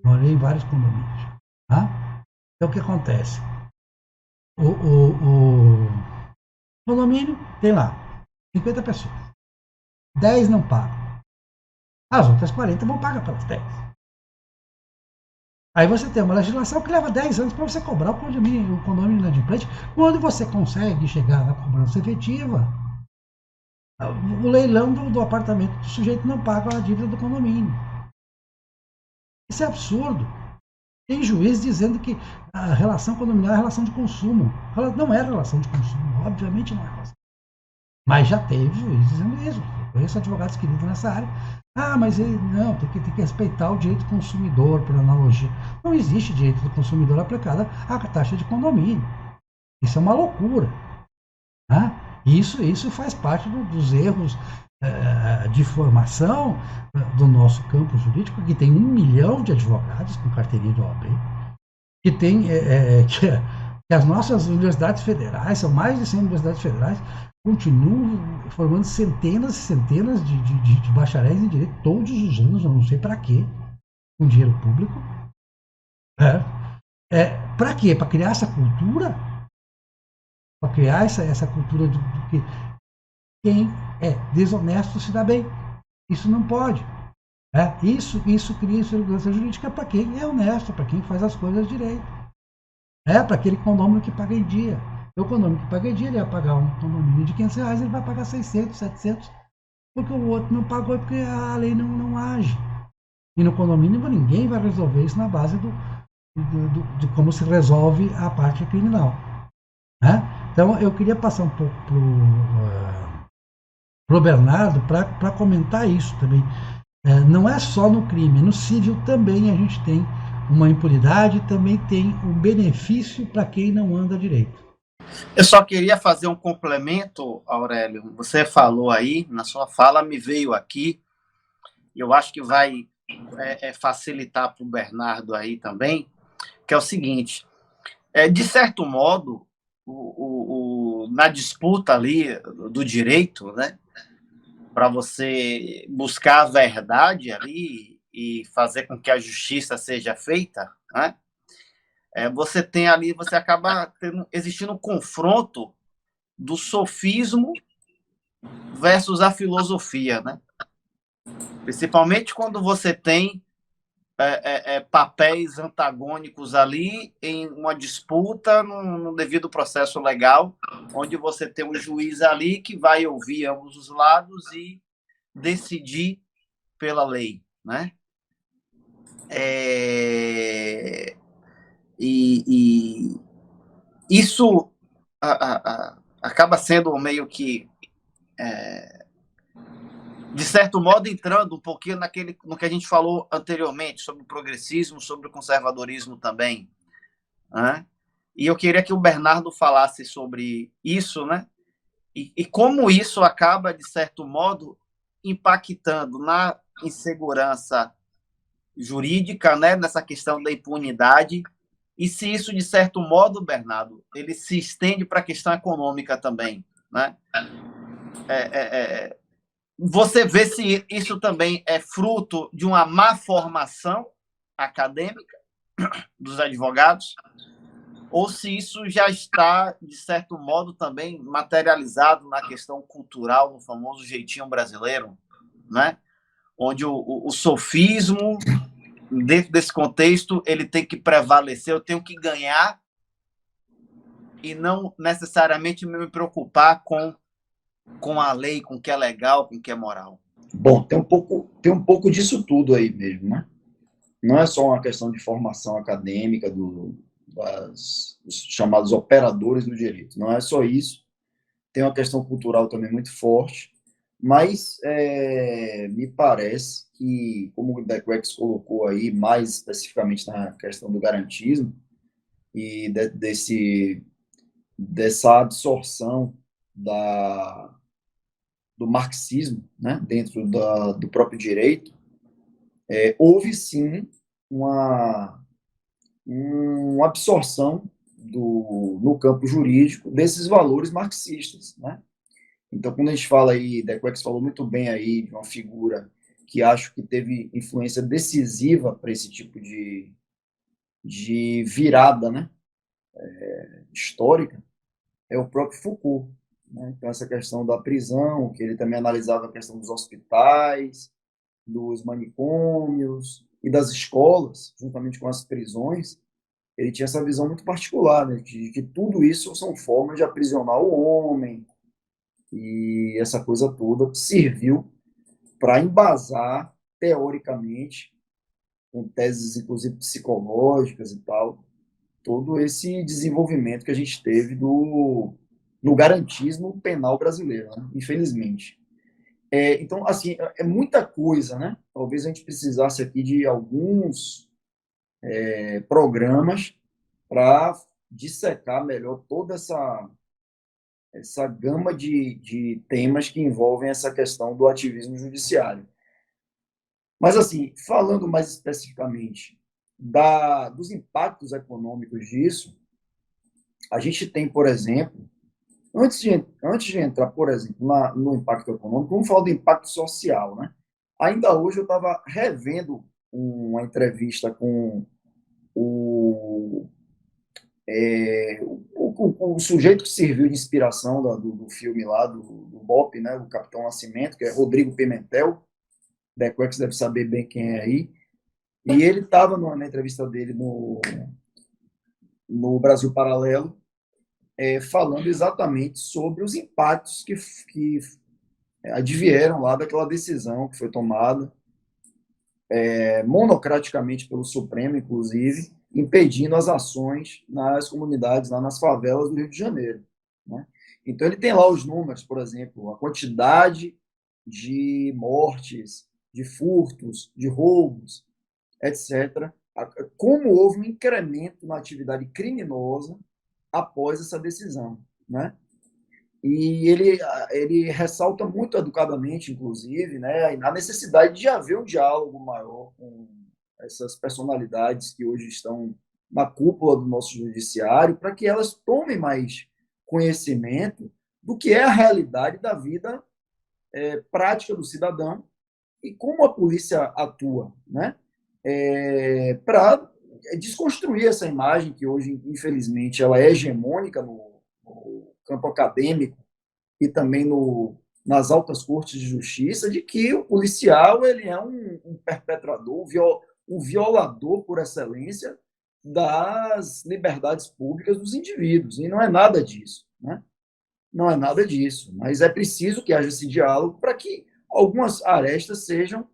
B: Morei em vários condomínios. Então o que acontece? O condomínio tem lá 50 pessoas. 10 não pagam. As outras 40 vão pagar pelas 10. Aí você tem uma legislação que leva 10 anos para você cobrar o condomínio inadimplente. Quando você consegue chegar na cobrança efetiva, o leilão do apartamento do sujeito não paga a dívida do condomínio. Isso é absurdo. Tem juiz dizendo que a relação condominial é relação de consumo. Não é relação de consumo, obviamente não é relação. Mas já teve juiz dizendo isso. Eu conheço advogados que lidam nessa área. Ah, mas não, tem que respeitar o direito do consumidor, por analogia. Não existe direito do consumidor aplicado à taxa de condomínio. Isso é uma loucura. Né? Isso faz parte dos erros de formação do nosso campo jurídico, que tem 1 milhão de advogados com carteirinha de OAB, que tem que as nossas universidades federais, são mais de 100 universidades federais, continuam formando centenas e centenas de bacharéis em direito todos os anos, eu não sei para quê, com dinheiro público. Para quê? Para criar essa cultura? Para criar essa cultura do que quem é desonesto se dá bem. Isso não pode. Isso cria insegurança jurídica para quem é honesto, para quem faz as coisas direito. Para aquele condomínio que paga em dia. O condomínio que paga em dia, ele vai pagar um condomínio de R$500, ele vai pagar 600, 700, porque o outro não pagou, porque a lei não age. E no condomínio ninguém vai resolver isso na base de como se resolve a parte criminal. Então eu queria passar um pouco para o Bernardo para comentar isso também. Não é só no crime, no civil também a gente tem uma impunidade, também tem um benefício para quem não anda direito.
A: Eu só queria fazer um complemento, Aurélio. Você falou aí, na sua fala, me veio aqui, e eu acho que vai facilitar para o Bernardo aí também, que é o seguinte, de certo modo, na disputa ali do direito, né, para você buscar a verdade ali e fazer com que a justiça seja feita, né, você tem ali, você acaba existindo um confronto do sofismo versus a filosofia, né? Principalmente quando você tem papéis antagônicos ali em uma disputa no devido processo legal, onde você tem um juiz ali que vai ouvir ambos os lados e decidir pela lei, né? E isso acaba sendo meio que, de certo modo, entrando um pouquinho no que a gente falou anteriormente, sobre o progressismo, sobre o conservadorismo também. Né? E eu queria que o Bernardo falasse sobre isso, né? E como isso acaba, de certo modo, impactando na insegurança jurídica, né? Nessa questão da impunidade, e se isso, de certo modo, Bernardo, ele se estende para a questão econômica também, né? Você vê se isso também é fruto de uma má formação acadêmica dos advogados, ou se isso já está, de certo modo, também materializado na questão cultural, no famoso jeitinho brasileiro, né? Onde o sofismo, dentro desse contexto, ele tem que prevalecer, eu tenho que ganhar e não necessariamente me preocupar com a lei, com o que é legal, com o que é moral.
C: Bom, tem um pouco disso tudo aí mesmo, né? Não é só uma questão de formação acadêmica dos chamados operadores do direito, não é só isso. Tem uma questão cultural também muito forte, mas me parece que, como o Decrex colocou aí, mais especificamente na questão do garantismo e dessa absorção do marxismo, né, dentro do próprio direito, houve sim uma absorção no campo jurídico desses valores marxistas, né? Então, quando a gente fala aí, Decrex falou muito bem aí de uma figura que acho que teve influência decisiva para esse tipo de virada, né, histórica, é o próprio Foucault. Né? Então, essa questão da prisão, que ele também analisava a questão dos hospitais, dos manicômios, e das escolas, juntamente com as prisões, ele tinha essa visão muito particular, né, de que tudo isso são formas de aprisionar o homem, e essa coisa toda serviu para embasar, teoricamente, com teses, inclusive, psicológicas e tal, todo esse desenvolvimento que a gente teve no garantismo penal brasileiro, né? Infelizmente. Então, assim, é muita coisa, né? Talvez a gente precisasse aqui de alguns programas para dissecar melhor toda essa gama de temas que envolvem essa questão do ativismo judiciário. Mas, assim, falando mais especificamente dos impactos econômicos disso, a gente tem, por exemplo, antes de entrar, por exemplo, no impacto econômico, vamos falar do impacto social, né? Ainda hoje eu estava revendo uma entrevista com o, o sujeito que serviu de inspiração do filme lá, do BOPE, né, o Capitão Nascimento, que é Rodrigo Pimentel, Decoex deve saber bem quem é aí, e ele estava na entrevista dele no Brasil Paralelo, falando exatamente sobre os impactos que advieram lá daquela decisão que foi tomada monocraticamente pelo Supremo, inclusive, impedindo as ações nas comunidades, lá nas favelas do Rio de Janeiro, né? Então, ele tem lá os números, por exemplo, a quantidade de mortes, de furtos, de roubos, etc., como houve um incremento na atividade criminosa após essa decisão, né? E ele ressalta muito educadamente, inclusive, né, a necessidade de haver um diálogo maior com essas personalidades que hoje estão na cúpula do nosso judiciário, para que elas tomem mais conhecimento do que é a realidade da vida prática do cidadão e como a polícia atua, né, para desconstruir essa imagem que hoje, infelizmente, ela é hegemônica no campo acadêmico e também nas altas cortes de justiça, de que o policial ele é um perpetrador, um violador por excelência das liberdades públicas dos indivíduos, e não é nada disso, né? Não é nada disso, mas é preciso que haja esse diálogo para que algumas arestas sejam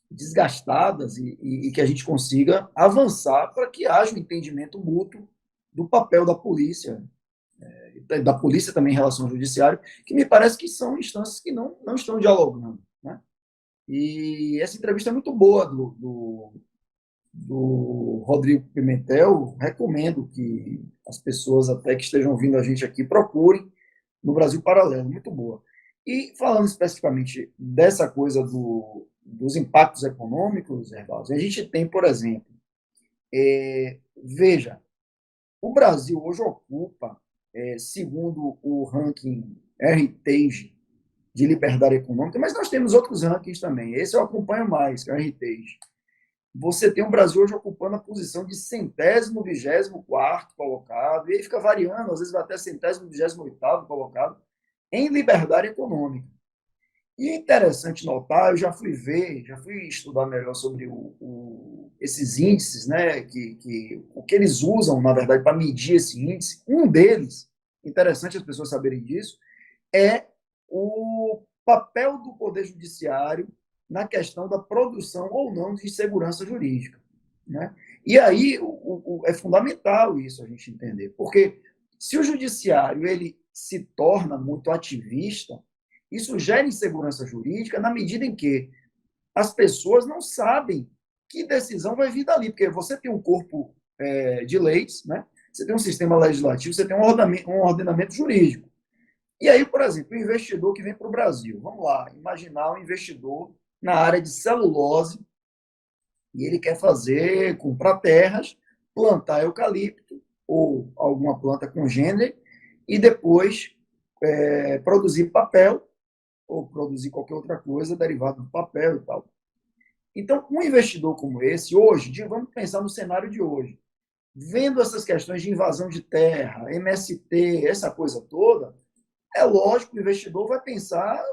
C: desgastadas e que a gente consiga avançar para que haja um entendimento mútuo do papel da polícia também em relação ao judiciário, que me parece que são instâncias que não estão dialogando, né? E essa entrevista é muito boa do Rodrigo Pimentel, recomendo que as pessoas até que estejam ouvindo a gente aqui procurem no Brasil Paralelo, muito boa. E falando especificamente dessa coisa dos impactos econômicos, Herbaldo, a gente tem, por exemplo, veja, o Brasil hoje ocupa, segundo o ranking Heritage de liberdade econômica, mas nós temos outros rankings também. Esse eu acompanho mais, que é o Heritage. Você tem o Brasil hoje ocupando a posição de 100º, 24º colocado, e aí fica variando, às vezes vai até 100º, 28º colocado, em liberdade econômica. E é interessante notar, eu já fui estudar melhor sobre esses índices, né, o que eles usam, na verdade, para medir esse índice. Um deles, interessante as pessoas saberem disso, é o papel do Poder Judiciário na questão da produção ou não de segurança jurídica, né? E aí é fundamental isso a gente entender, porque se o Judiciário ele se torna muito ativista, isso gera insegurança jurídica na medida em que as pessoas não sabem que decisão vai vir dali, porque você tem um corpo de leis, né? Você tem um sistema legislativo, você tem um ordenamento jurídico. E aí, por exemplo, o investidor que vem para o Brasil, vamos lá, imaginar um investidor na área de celulose e ele quer comprar terras, plantar eucalipto ou alguma planta congênere e depois produzir papel ou produzir qualquer outra coisa derivada do papel e tal. Então, um investidor como esse, hoje, vamos pensar no cenário de hoje, vendo essas questões de invasão de terra, MST, essa coisa toda, é lógico que o investidor vai pensar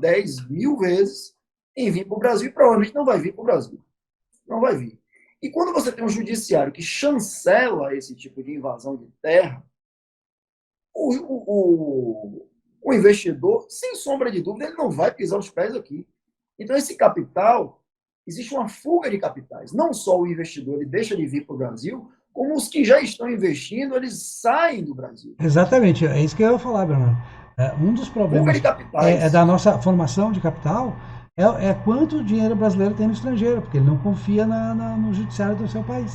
C: 10 mil vezes em vir para o Brasil, e provavelmente não vai vir para o Brasil. Não vai vir. E quando você tem um judiciário que chancela esse tipo de invasão de terra, o investidor, sem sombra de dúvida, ele não vai pisar os pés aqui. Então, esse capital, existe uma fuga de capitais. Não só o investidor ele deixa de vir para o Brasil, como os que já estão investindo, eles saem do Brasil.
B: Exatamente, é isso que eu ia falar, Bernardo. Um dos
C: Fuga
B: problemas
C: de capitais.
B: da nossa formação de capital é quanto dinheiro brasileiro tem no estrangeiro, porque ele não confia no judiciário do seu país.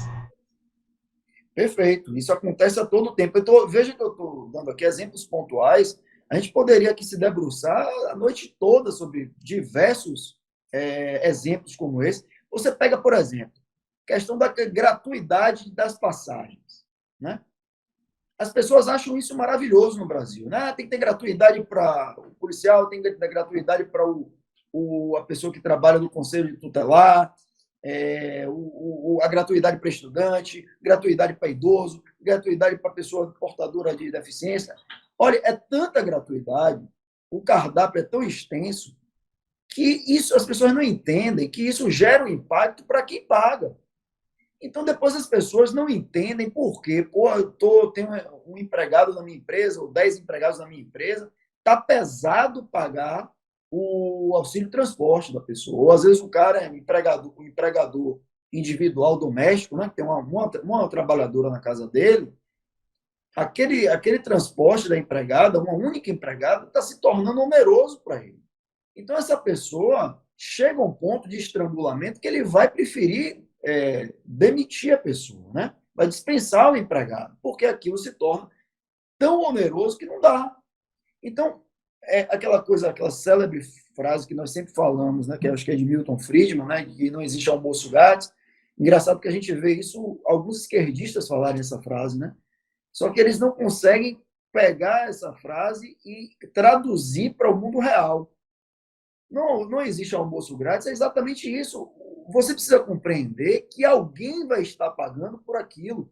C: Perfeito. Isso acontece a todo tempo. Veja que eu estou dando aqui exemplos pontuais. A gente poderia aqui se debruçar a noite toda sobre diversos exemplos como esse. Você pega, por exemplo, a questão da gratuidade das passagens, né? As pessoas acham isso maravilhoso no Brasil, né? Tem que ter gratuidade para o policial, tem que ter gratuidade para a pessoa que trabalha no conselho de tutelar, a gratuidade para estudante, gratuidade para idoso, gratuidade para pessoa portadora de deficiência. Olha, é tanta gratuidade, o cardápio é tão extenso, que isso as pessoas não entendem, que isso gera um impacto para quem paga. Então, depois as pessoas não entendem por quê. Pô, tenho um empregado na minha empresa, ou 10 empregados na minha empresa, está pesado pagar o auxílio transporte da pessoa. Ou, às vezes, o cara é um empregador individual doméstico, né, que tem uma trabalhadora na casa dele, aquele transporte da empregada, uma única empregada, está se tornando oneroso para ele. Então, essa pessoa chega a um ponto de estrangulamento que ele vai preferir demitir a pessoa, né? Vai dispensar o empregado, porque aquilo se torna tão oneroso que não dá. Então, aquela célebre frase que nós sempre falamos, né, que acho que é de Milton Friedman, né, que não existe almoço grátis. Engraçado que a gente vê isso, alguns esquerdistas falarem essa frase, né? Só que eles não conseguem pegar essa frase e traduzir para o mundo real. Não existe almoço grátis, é exatamente isso. Você precisa compreender que alguém vai estar pagando por aquilo.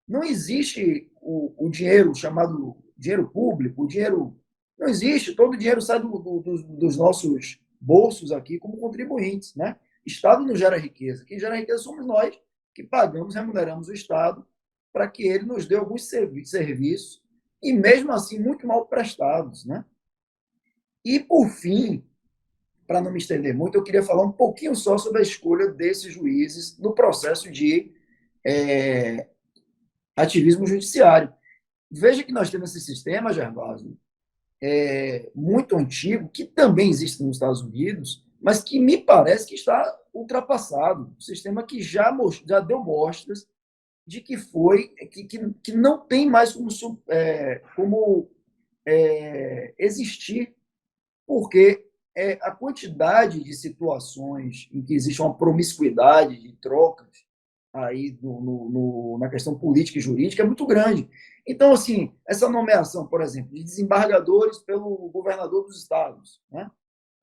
C: Não existe o dinheiro chamado dinheiro público, o dinheiro não existe. Todo o dinheiro sai dos nossos bolsos aqui como contribuintes, né? Estado não gera riqueza. Quem gera riqueza somos nós, que pagamos, remuneramos o Estado para que ele nos dê alguns serviços, e mesmo assim muito mal prestados, né? E, por fim, para não me estender muito, eu queria falar um pouquinho só sobre a escolha desses juízes no processo de ativismo judiciário. Veja que nós temos esse sistema, Gervásio, muito antigo, que também existe nos Estados Unidos, mas que me parece que está ultrapassado. Um sistema que já deu mostras de que que não tem mais como existir, porque a quantidade de situações em que existe uma promiscuidade de trocas aí na questão política e jurídica é muito grande. Então, assim, essa nomeação, por exemplo, de desembargadores pelo governador dos estados, né?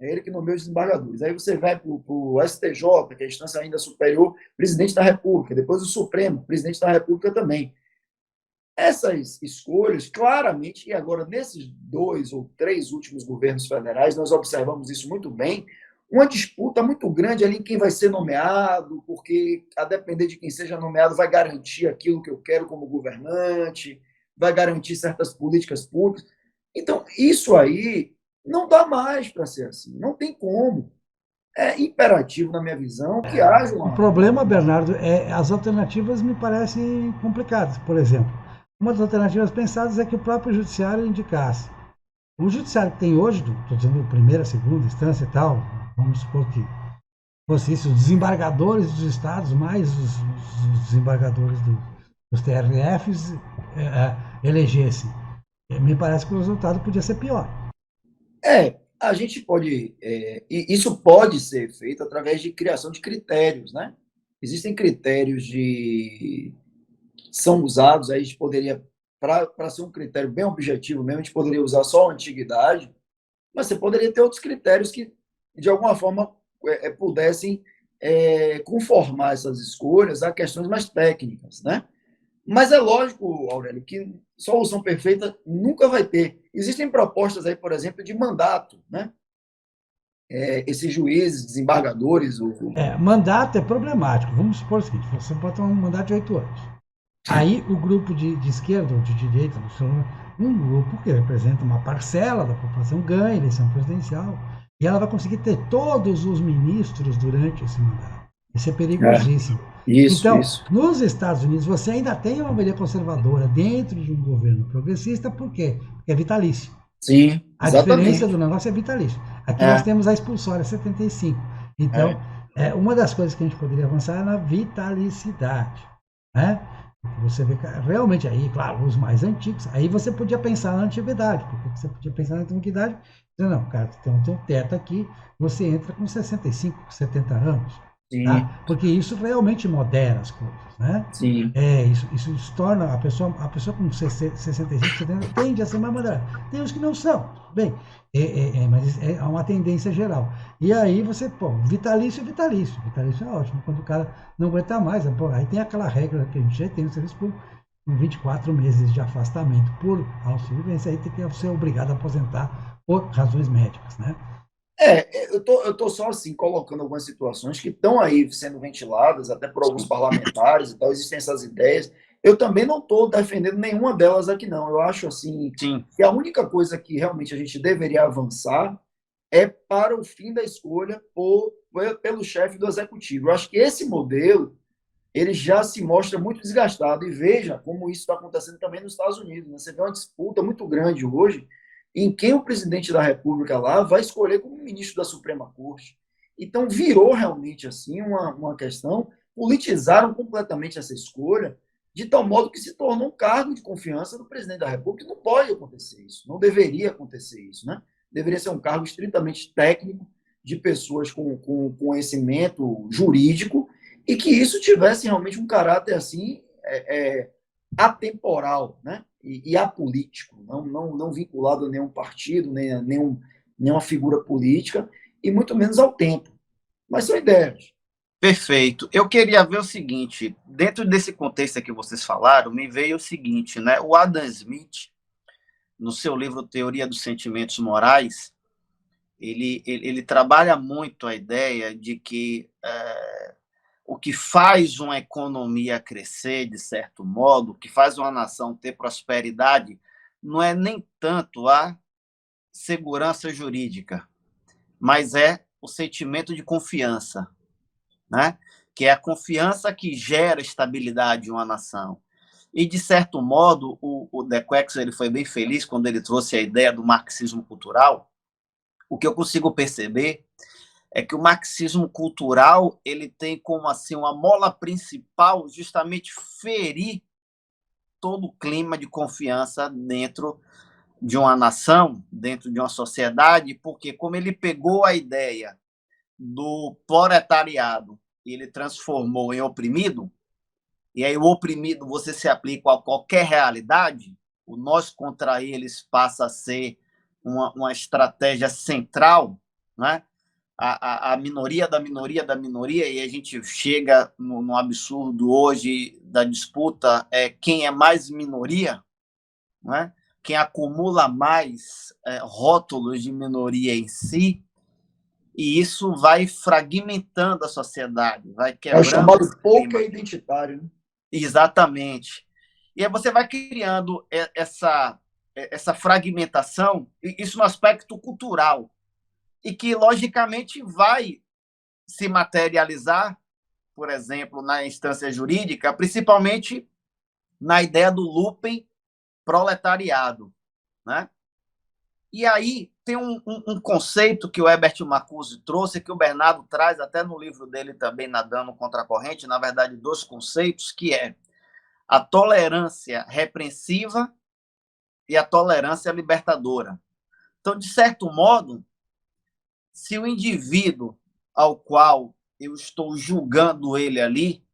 C: É ele que nomeia os desembargadores. Aí você vai para o STJ, que é a instância ainda superior, presidente da República, depois o Supremo, presidente da República também. Essas escolhas, claramente, e agora nesses 2 ou 3 últimos governos federais, nós observamos isso muito bem, uma disputa muito grande ali em quem vai ser nomeado, porque, a depender de quem seja nomeado, vai garantir aquilo que eu quero como governante, vai garantir certas políticas públicas. Então, isso aí não dá mais para ser assim, não tem como. É imperativo, na minha visão, que haja uma...
B: O problema, Bernardo, as alternativas me parecem complicadas. Por exemplo, uma das alternativas pensadas é que o próprio judiciário indicasse. O judiciário que tem hoje, estou dizendo primeira, segunda instância e tal, vamos supor que fosse isso, os desembargadores dos estados, mais os desembargadores dos TRFs elegessem. Me parece que o resultado podia ser pior.
C: A gente pode... isso pode ser feito através de criação de critérios, né? Existem critérios são usados, aí a gente poderia, para ser um critério bem objetivo mesmo, a gente poderia usar só a antiguidade, mas você poderia ter outros critérios que, de alguma forma, pudessem conformar essas escolhas a questões mais técnicas, né? Mas é lógico, Aurélio, que solução perfeita nunca vai ter. Existem propostas aí, por exemplo, de mandato, né? esses juízes, desembargadores...
B: Mandato é problemático. Vamos supor o seguinte, você pode ter um mandato de 8 anos. Aí o grupo de esquerda ou de direita, um grupo que representa uma parcela da população ganha a eleição presidencial e ela vai conseguir ter todos os ministros durante esse mandato. Isso é perigosíssimo. Então, nos Estados Unidos, você ainda tem uma maioria conservadora dentro de um governo progressista, por quê? Porque é vitalício.
C: Sim,
B: a diferença do negócio é vitalício. Aqui nós temos a expulsória 75. Então, uma das coisas que a gente poderia avançar é na vitalicidade, né? Você vê que realmente aí, claro, os mais antigos, aí você podia pensar na antiguidade, porque você podia pensar na antiguidade, dizendo, não, cara, tem um teto aqui, você entra com 65, 70 anos. Tá? Porque isso realmente modera as coisas, né?
C: Sim.
B: Isso torna a pessoa com 65, 70 tende a ser mais moderada. Tem os que não são, bem, mas é uma tendência geral. E aí você, vitalício é vitalício. Vitalício é ótimo. Quando o cara não aguentar mais, aí tem aquela regra que a gente já tem no serviço público, com 24 meses de afastamento por auxílio-doença, aí tem que ser obrigado a aposentar por razões médicas, né?
C: Eu tô só assim colocando algumas situações que estão aí sendo ventiladas até por alguns parlamentares e tal, existem essas ideias. Eu também não estou defendendo nenhuma delas aqui, não. Eu acho assim que a única coisa que realmente a gente deveria avançar é para o fim da escolha pelo chefe do executivo. Eu acho que esse modelo ele já se mostra muito desgastado, e veja como isso está acontecendo também nos Estados Unidos, né? Você vê uma disputa muito grande hoje em quem o presidente da República lá vai escolher como ministro da Suprema Corte. Então, virou realmente assim uma questão, politizaram completamente essa escolha, de tal modo que se tornou um cargo de confiança do presidente da República. Não pode acontecer isso, não deveria acontecer isso, né? Deveria ser um cargo estritamente técnico, de pessoas com conhecimento jurídico, e que isso tivesse realmente um caráter assim, atemporal, né? E apolítico, não vinculado a nenhum partido, nenhuma figura política, e muito menos ao tempo. Mas são ideias.
A: Perfeito. Eu queria ver o seguinte, dentro desse contexto que vocês falaram, me veio o seguinte, né? O Adam Smith, no seu livro Teoria dos Sentimentos Morais, ele trabalha muito a ideia de que o que faz uma economia crescer, de certo modo, o que faz uma nação ter prosperidade, não é nem tanto a segurança jurídica, mas é o sentimento de confiança, né? Que é a confiança que gera estabilidade em uma nação. E, de certo modo, o De Quexel ele foi bem feliz quando ele trouxe a ideia do marxismo cultural. O que eu consigo perceber é que o marxismo cultural ele tem como assim uma mola principal justamente ferir todo o clima de confiança dentro de uma nação, dentro de uma sociedade, porque como ele pegou a ideia do proletariado e ele transformou em oprimido, e aí o oprimido você se aplica a qualquer realidade, o nós contra eles passa a ser uma estratégia central, né? A minoria da minoria da minoria, e a gente chega no absurdo hoje da disputa quem é mais minoria, né? Quem acumula mais rótulos de minoria em si, e isso vai fragmentando a sociedade, vai quebrando.
C: É o chamado poker identitário. Né?
A: Exatamente. E aí você vai criando essa fragmentação, isso no aspecto cultural, e que, logicamente, vai se materializar, por exemplo, na instância jurídica, principalmente na ideia do lumpen proletariado, né? E aí tem um conceito que o Herbert Marcuse trouxe, que o Bernardo traz até no livro dele também, Nadando contra a Corrente, na verdade, 2 conceitos, que é a tolerância repreensiva e a tolerância libertadora. Então, de certo modo, se o indivíduo ao qual eu estou julgando ele ali,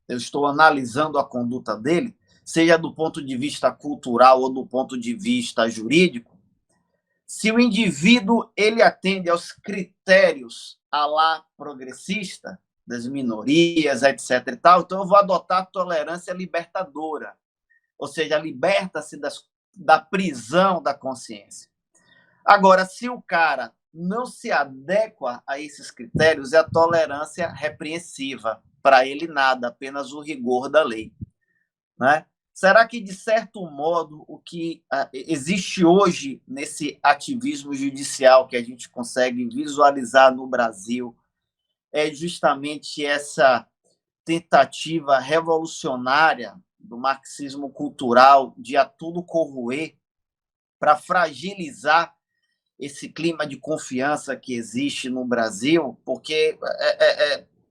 A: eu estou analisando a conduta dele, seja do ponto de vista cultural ou do ponto de vista jurídico, se o indivíduo ele atende aos critérios à la progressista, das minorias, etc. e tal, então eu vou adotar a tolerância libertadora, ou seja, liberta-se da prisão da consciência. Agora, se o cara não se adequa a esses critérios é a tolerância repreensiva. Para ele, nada, apenas o rigor da lei. Né? Será que, de certo modo, o que existe hoje nesse ativismo judicial que a gente consegue visualizar no Brasil é justamente essa tentativa revolucionária do marxismo cultural de a tudo corroer para fragilizar esse clima de confiança que existe no Brasil, porque,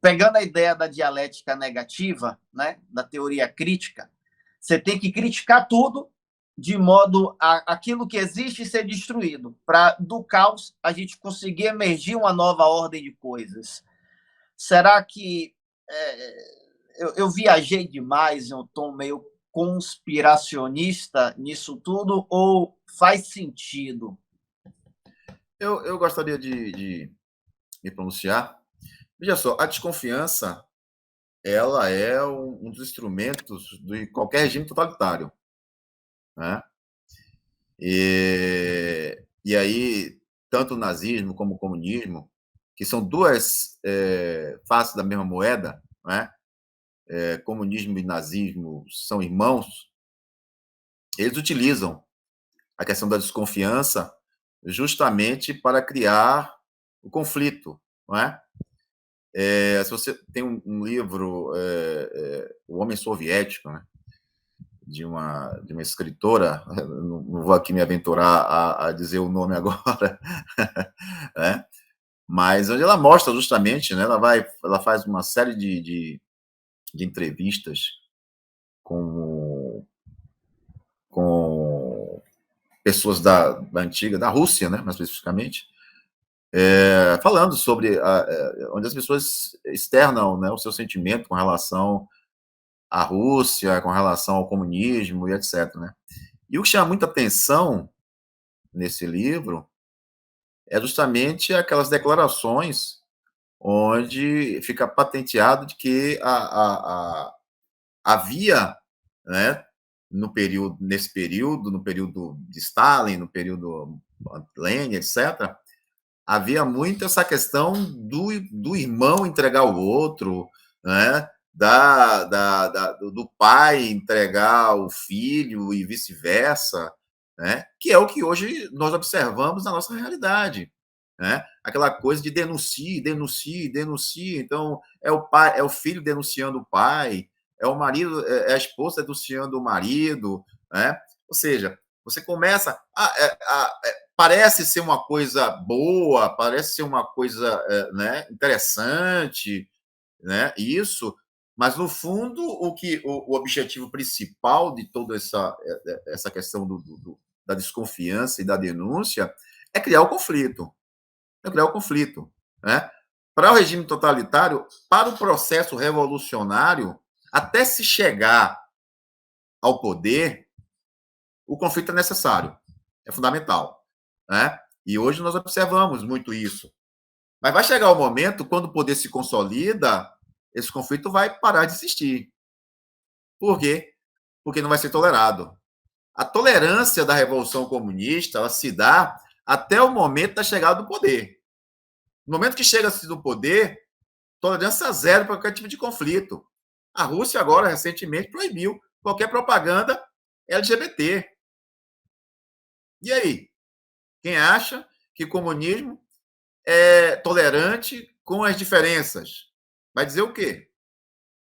A: pegando a ideia da dialética negativa, né, da teoria crítica, você tem que criticar tudo de modo a aquilo que existe ser destruído, para do caos a gente conseguir emergir uma nova ordem de coisas. Será que eu viajei demais em um tom meio conspiracionista nisso tudo, ou faz sentido?
D: Eu gostaria de me pronunciar. Veja só, a desconfiança ela é um dos instrumentos de qualquer regime totalitário, né? E aí, tanto o nazismo como o comunismo, que são duas faces da mesma moeda, né? Comunismo e nazismo são irmãos, eles utilizam a questão da desconfiança justamente para criar o conflito, não é? Se você tem um livro, O Homem Soviético, né? de uma escritora, não vou aqui me aventurar a dizer o nome agora, né? Mas onde ela mostra justamente, né? Ela faz uma série de entrevistas com pessoas da antiga, da Rússia, né? Mais especificamente, falando sobre onde as pessoas externam, né, o seu sentimento com relação à Rússia, com relação ao comunismo e etc. Né? E o que chama muita atenção nesse livro é justamente aquelas declarações onde fica patenteado de que havia, né, nesse período, no período de Stalin, no período Lenin, etc., havia muito essa questão do irmão entregar o outro, né? Do pai entregar o filho e vice-versa, né? Que é o que hoje nós observamos na nossa realidade. Né? Aquela coisa de denuncie, denuncie, denuncie. Então, é o pai, é o filho denunciando o pai, é o marido, é a esposa denunciando o marido, né? Ou seja, você começa parece ser uma coisa boa, parece ser uma coisa, né, interessante, né, isso, mas no fundo o objetivo principal de toda essa questão da desconfiança e da denúncia é criar o conflito, né? Para o regime totalitário, para o processo revolucionário, até se chegar ao poder, o conflito é necessário, é fundamental, né? E hoje nós observamos muito isso. Mas vai chegar o momento, quando o poder se consolida, esse conflito vai parar de existir. Por quê? Porque não vai ser tolerado. A tolerância da Revolução Comunista ela se dá até o momento da chegada do poder. No momento que chega-se do poder, tolerância zero para qualquer tipo de conflito. A Rússia agora, recentemente, proibiu qualquer propaganda LGBT. E aí? Quem acha que o comunismo é tolerante com as diferenças? Vai dizer o quê?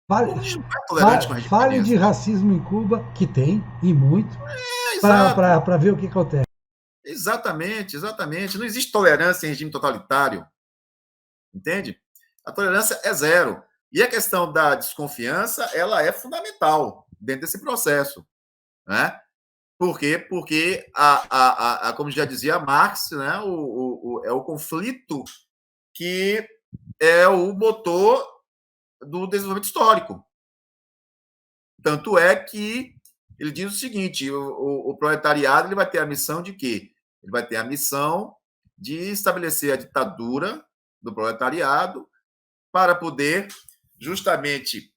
B: Fale,
D: O comunismo não é tolerante com as
B: fale de
D: diferenças.
B: racismo em Cuba, que tem, e muito,
D: Exato.
B: para ver o que acontece.
D: Exatamente, exatamente. Não existe tolerância em regime totalitário. Entende? A tolerância é zero. E a questão da desconfiança, ela é fundamental dentro desse processo. Né? Por quê? Porque, como já dizia Marx, né, é o conflito que é o motor do desenvolvimento histórico. Tanto é que ele diz o seguinte: o proletariado ele vai ter a missão de quê? Ele vai ter a missão de estabelecer a ditadura do proletariado para poder justamente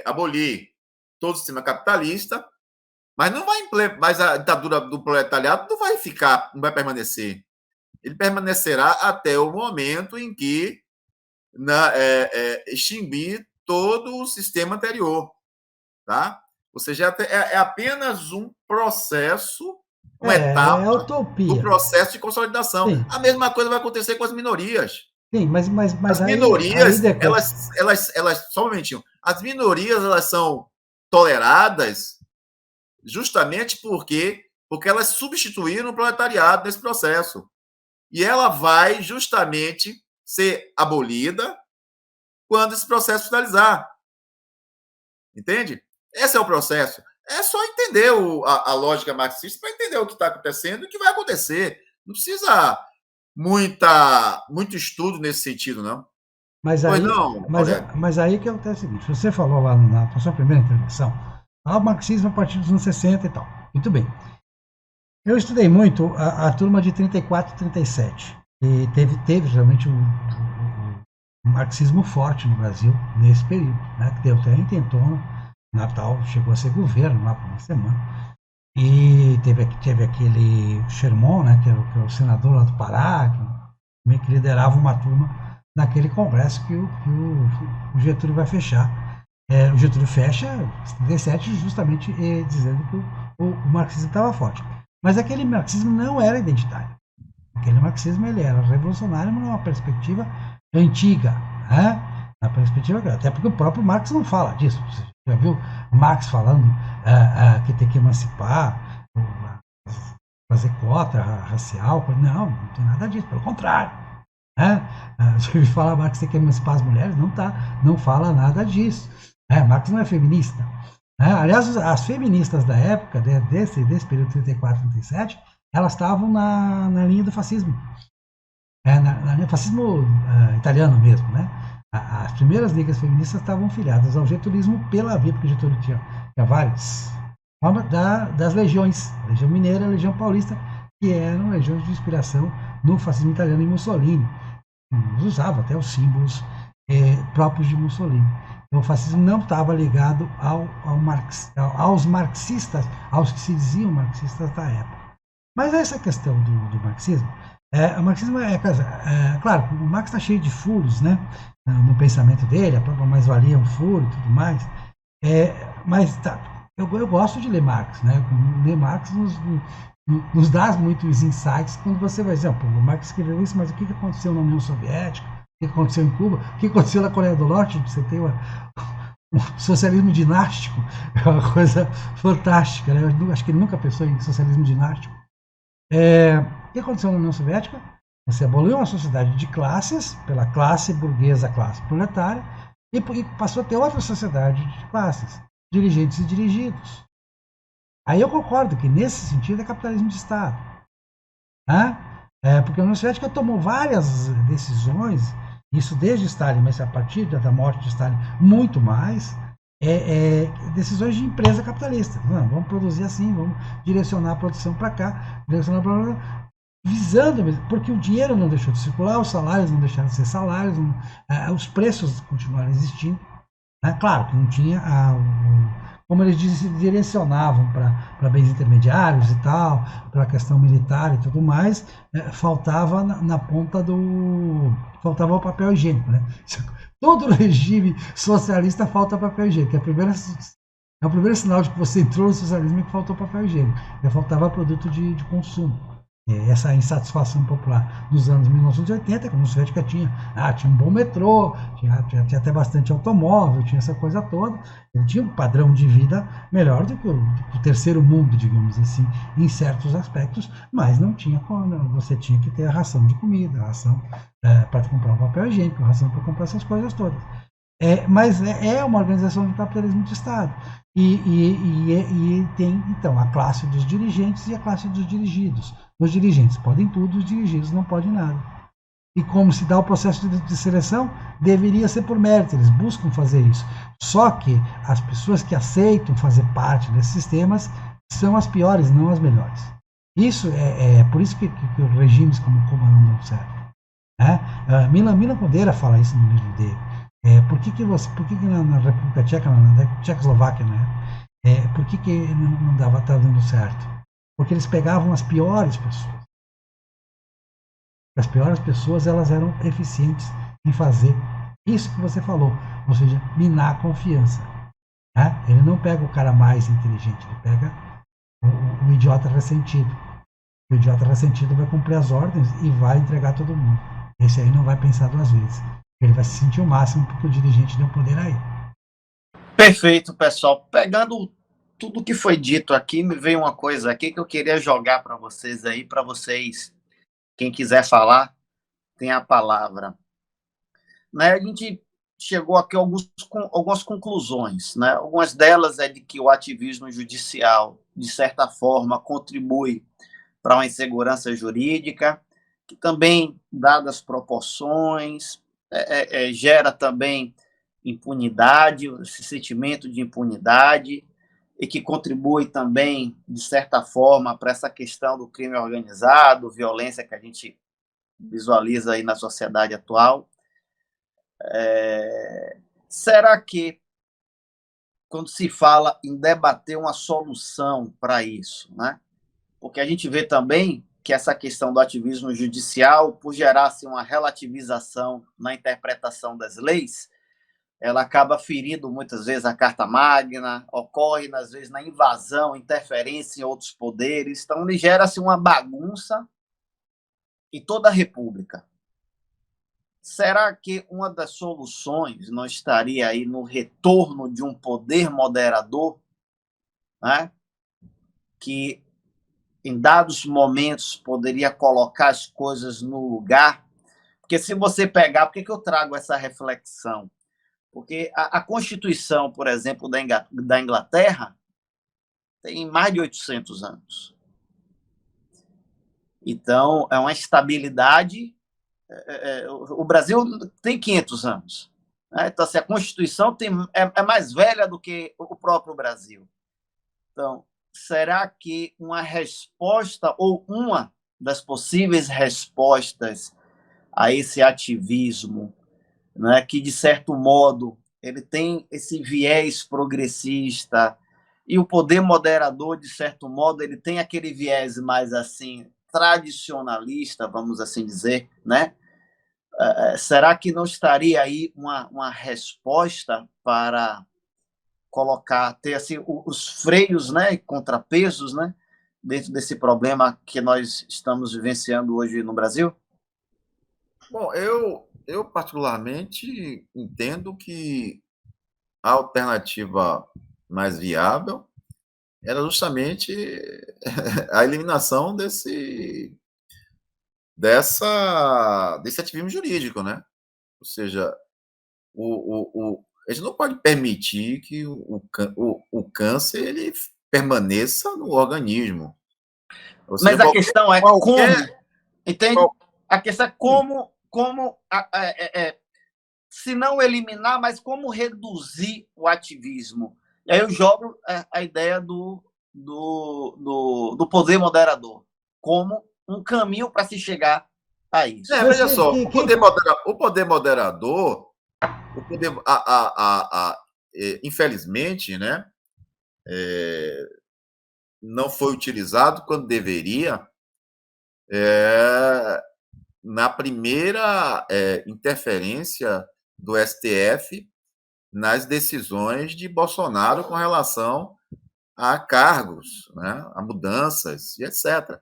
D: abolir todo o sistema capitalista Mas não vai, mas a ditadura do proletariado não vai ficar, não vai permanecer. Ele permanecerá até o momento em que extinguir todo o sistema anterior, tá? Ou seja, é apenas um processo, uma etapa do
B: utopia.
D: processo de consolidação.
B: Sim.
D: A mesma coisa vai acontecer com as minorias.
B: Sim, mas
D: as minorias, elas, só um momentinho, as minorias, elas são toleradas justamente porque elas substituíram o proletariado nesse processo. E ela vai justamente ser abolida quando esse processo finalizar. Entende? Esse é o processo. É só entender a lógica marxista para entender o que está acontecendo e o que vai acontecer. Não precisa muito estudo nesse sentido, não.
B: Mas aí que acontece o seguinte, você falou lá na sua primeira intervenção, o marxismo a partir dos anos 60 e tal. Muito bem. Eu estudei muito a turma de 34 e 37. E teve realmente um marxismo forte no Brasil nesse período, né? Que deu até intentona, Natal chegou a ser governo lá por uma semana. E teve aquele Sherman, né, que é o senador lá do Pará, que liderava uma turma naquele congresso que o Getúlio vai fechar. O Getúlio fecha em 77 justamente dizendo que o marxismo estava forte. Mas aquele marxismo não era identitário. Aquele marxismo ele era revolucionário, mas numa perspectiva antiga, né? Na perspectiva, até porque o próprio Marx não fala disso. Você já viu Marx falando que tem que emancipar, fazer cota racial? Não tem nada disso, pelo contrário. Né? Se ele fala Marx tem que emancipar as mulheres, não fala nada disso. Marx não é feminista. Aliás, as feministas da época, desse período 34, 37, elas estavam na linha do fascismo. No fascismo italiano mesmo, né? As primeiras ligas feministas estavam filiadas ao getulismo pela via, porque o Getúlio tinha várias formas das legiões, a Legião Mineira, a Legião Paulista, que eram legiões de inspiração no fascismo italiano e Mussolini. Usava até os símbolos próprios de Mussolini. Então, o fascismo não estava ligado aos marxistas, aos que se diziam marxistas da época. Mas essa questão do marxismo, o marxismo claro, o Marx está cheio de furos, né, no pensamento dele, a própria mais-valia é um furo e tudo mais, mas eu gosto de ler Marx, né, ler Marx nos dá muitos insights quando você vai dizer, o Marx escreveu isso, mas o que aconteceu na União Soviética, o que aconteceu em Cuba, o que aconteceu na Coreia do Norte, você tem um socialismo dinástico, é uma coisa fantástica, né? Eu acho que ele nunca pensou em socialismo dinástico. O que aconteceu na União Soviética? Você aboliu uma sociedade de classes, pela classe burguesa, classe proletária, e passou a ter outra sociedade de classes, dirigentes e dirigidos. Aí eu concordo que, nesse sentido, é capitalismo de Estado. Né? Porque a União Soviética tomou várias decisões, isso desde Stalin, mas a partir da morte de Stalin, muito mais, decisões de empresa capitalista. Não, vamos produzir assim, vamos direcionar a produção para cá, direcionar para lá, visando, porque o dinheiro não deixou de circular, os salários não deixaram de ser salários, os preços continuaram existindo. Claro que não tinha como eles direcionavam para bens intermediários e tal, para a questão militar e tudo mais, faltava na ponta faltava o papel higiênico, né? Todo regime socialista falta papel higiênico. É o primeiro sinal de que você entrou no socialismo é que faltou papel higiênico. Faltava produto de consumo. Essa insatisfação popular nos anos 1980, que a União Soviética tinha um bom metrô, tinha até bastante automóvel, tinha essa coisa toda. Ele tinha um padrão de vida melhor do que o terceiro mundo, digamos assim, em certos aspectos, mas não tinha como. Você tinha que ter a ração de comida, a ração para comprar o papel higiênico, a ração para comprar essas coisas todas. Mas é uma organização de capitalismo de Estado. E tem, então, a classe dos dirigentes e a classe dos dirigidos. Os dirigentes podem tudo, os dirigidos não podem nada. E como se dá o processo de seleção, deveria ser por mérito, eles buscam fazer isso. Só que as pessoas que aceitam fazer parte desses sistemas são as piores, não as melhores. Isso por isso que os regimes como o Cuba não dão certo. Milan Kundera fala isso no livro dele. Por que na República Tcheca, na Tchecoslováquia, né, Por que não estava dando certo? Porque eles pegavam as piores pessoas. As piores pessoas, elas eram eficientes em fazer isso que você falou, ou seja, minar a confiança. Né? Ele não pega o cara mais inteligente, ele pega o idiota ressentido. O idiota ressentido vai cumprir as ordens e vai entregar todo mundo. Esse aí não vai pensar duas vezes. Ele vai se sentir o máximo porque o dirigente deu poder aí.
A: Perfeito, pessoal. Pegando tudo que foi dito aqui, me veio uma coisa aqui que eu queria jogar para vocês aí, para vocês, quem quiser falar, tem a palavra. Né, a gente chegou aqui a algumas conclusões. Né? Algumas delas é de que o ativismo judicial, de certa forma, contribui para uma insegurança jurídica, que também, dadas as proporções, gera também impunidade, esse sentimento de impunidade, e que contribui também, de certa forma, para essa questão do crime organizado, violência que a gente visualiza aí na sociedade atual. Será que, quando se fala em debater uma solução para isso, né? Porque a gente vê também que essa questão do ativismo judicial, por gerar assim, uma relativização na interpretação das leis, ela acaba ferindo muitas vezes a Carta Magna, ocorre às vezes na invasão, interferência em outros poderes, então ele gera-se uma bagunça em toda a República. Será que uma das soluções não estaria aí no retorno de um poder moderador, né? Que em dados momentos poderia colocar as coisas no lugar? Porque se você pegar, por que eu trago essa reflexão? Porque a Constituição, por exemplo, da Inglaterra, tem mais de 800 anos. Então, é uma estabilidade. O Brasil tem 500 anos. Né? Então, assim, a Constituição é mais velha do que o próprio Brasil. Então, será que uma resposta, ou uma das possíveis respostas a esse ativismo, né, que, de certo modo, ele tem esse viés progressista, e o poder moderador, de certo modo, ele tem aquele viés mais assim tradicionalista, vamos assim dizer, né? Será que não estaria aí uma resposta para colocar, ter assim os freios, né, contrapesos, né, dentro desse problema que nós estamos vivenciando hoje no Brasil?
D: Bom, eu particularmente entendo que a alternativa mais viável era justamente a eliminação desse ativismo jurídico, né? Ou seja, a gente não pode permitir que o câncer ele permaneça no organismo. Ou seja,
A: Mas a questão é como, entende?
D: qual-
A: A questão é como se não eliminar, mas como reduzir o ativismo. E aí eu jogo a ideia do poder moderador como um caminho para se chegar a isso.
D: veja só, o poder moderador, infelizmente, né, não foi utilizado quando deveria, na primeira interferência do STF nas decisões de Bolsonaro com relação a cargos, né, a mudanças e etc.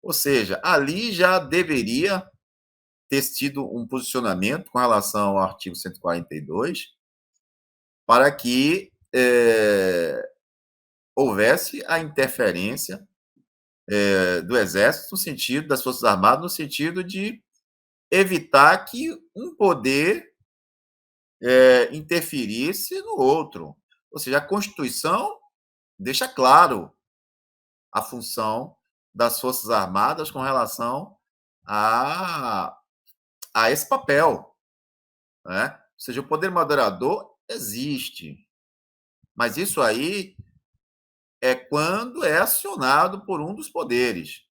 D: Ou seja, ali já deveria ter tido um posicionamento com relação ao artigo 142 para que houvesse a interferência do Exército no sentido, das Forças Armadas, no sentido de evitar que um poder interferisse no outro. Ou seja, a Constituição deixa claro a função das Forças Armadas com relação a esse papel. Né? Ou seja, o poder moderador existe, mas isso aí é quando é acionado por um dos poderes.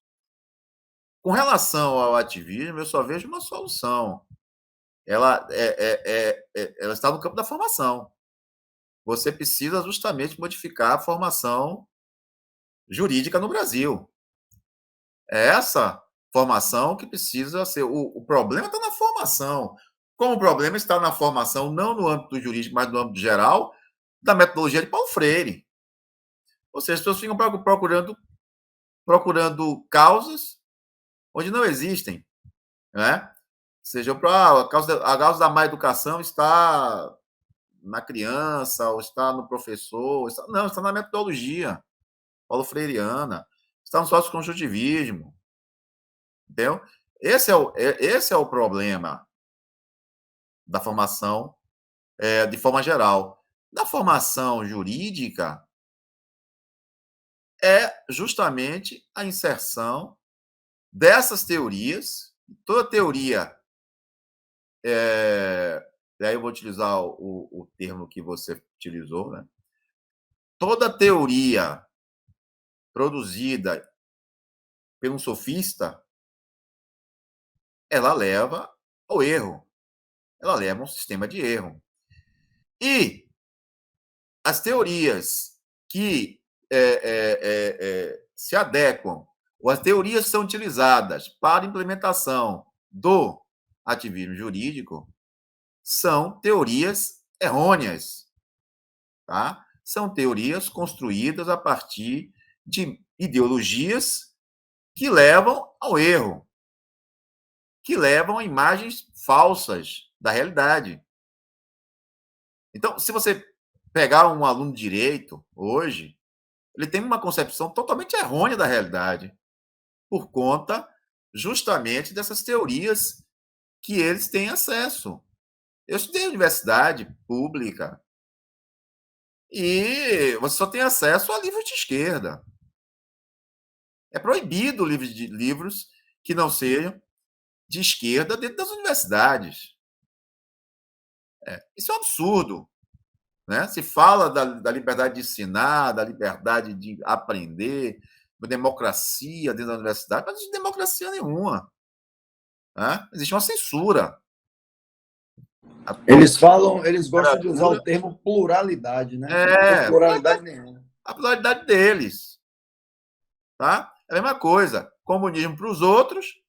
D: Com relação ao ativismo, eu só vejo uma solução. Ela está no campo da formação. você precisa justamente modificar a formação jurídica no Brasil. É essa formação que precisa ser. O problema está na formação. Como o problema está na formação, não no âmbito jurídico, mas no âmbito geral, da metodologia de Paulo Freire. Ou seja, as pessoas ficam procurando causas onde não existem. Né? Ou seja, a causa da má educação está na criança, ou está no professor. Não, está na metodologia paulo freiriana, está no sócio-conjuntivismo. Entendeu? Esse é o problema da formação de forma geral. Na formação jurídica, é justamente a inserção dessas teorias. Toda teoria, e aí eu vou utilizar o termo que você utilizou, né? Toda teoria produzida por um sofista, ela leva ao erro. Ela leva a um sistema de erro. E as teorias que se adequam, ou as teorias que são utilizadas para implementação do ativismo jurídico, são teorias errôneas. Tá? São teorias construídas a partir de ideologias que levam ao erro, que levam a imagens falsas da realidade. Então, se você pegar um aluno de direito hoje, ele tem uma concepção totalmente errônea da realidade, por conta justamente dessas teorias que eles têm acesso. Eu estudei em universidade pública e você só tem acesso a livros de esquerda. É proibido livros que não sejam de esquerda dentro das universidades. Isso é um absurdo. Né? Se fala da liberdade de ensinar, da liberdade de aprender, da democracia dentro da universidade, mas não existe democracia nenhuma. Né? Existe uma censura.
C: Eles gostam de usar o termo pluralidade, né? Não tem pluralidade nenhuma.
D: A pluralidade deles. Tá? É a mesma coisa. Comunismo para os outros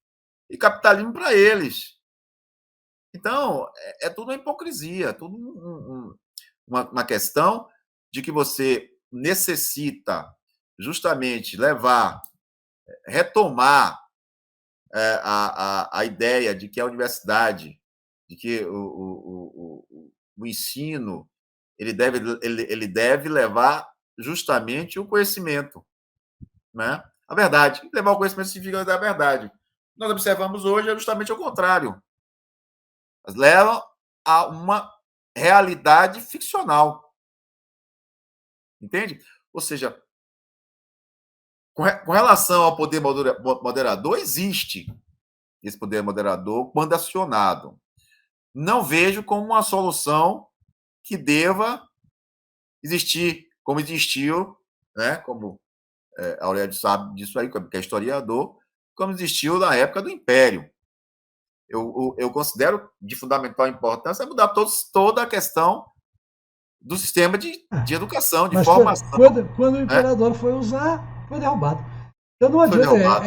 D: e capitalismo para eles. Então, é tudo uma hipocrisia, tudo uma questão de que você necessita justamente retomar a ideia de que a universidade, de que o ensino ele deve levar justamente o conhecimento, né? A verdade. Levar o conhecimento significa dar a verdade. Nós observamos hoje justamente o contrário. Elas levam a uma realidade ficcional. Entende? Ou seja, com relação ao poder moderador, existe esse poder moderador quando acionado. Não vejo como uma solução que deva existir, como existiu, né? Como Aurélio sabe disso aí, que é historiador, como existiu na época do Império. Eu considero de fundamental importância mudar toda a questão do sistema de educação, de formação.
B: Quando o imperador foi usar, foi derrubado. Então não adianta.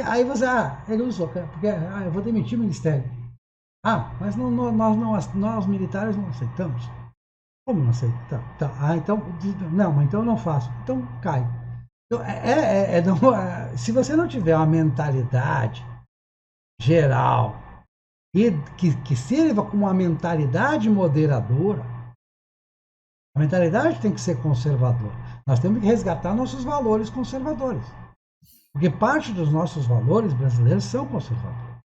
B: Aí você, ele usou, porque eu vou demitir o ministério. Mas nós militares não aceitamos. Como não aceitamos? Então, não, mas então eu não faço. Então cai. Então, se você não tiver uma mentalidade geral e que sirva como uma mentalidade moderadora, a mentalidade tem que ser conservadora. Nós temos que resgatar nossos valores conservadores. Porque parte dos nossos valores brasileiros são conservadores.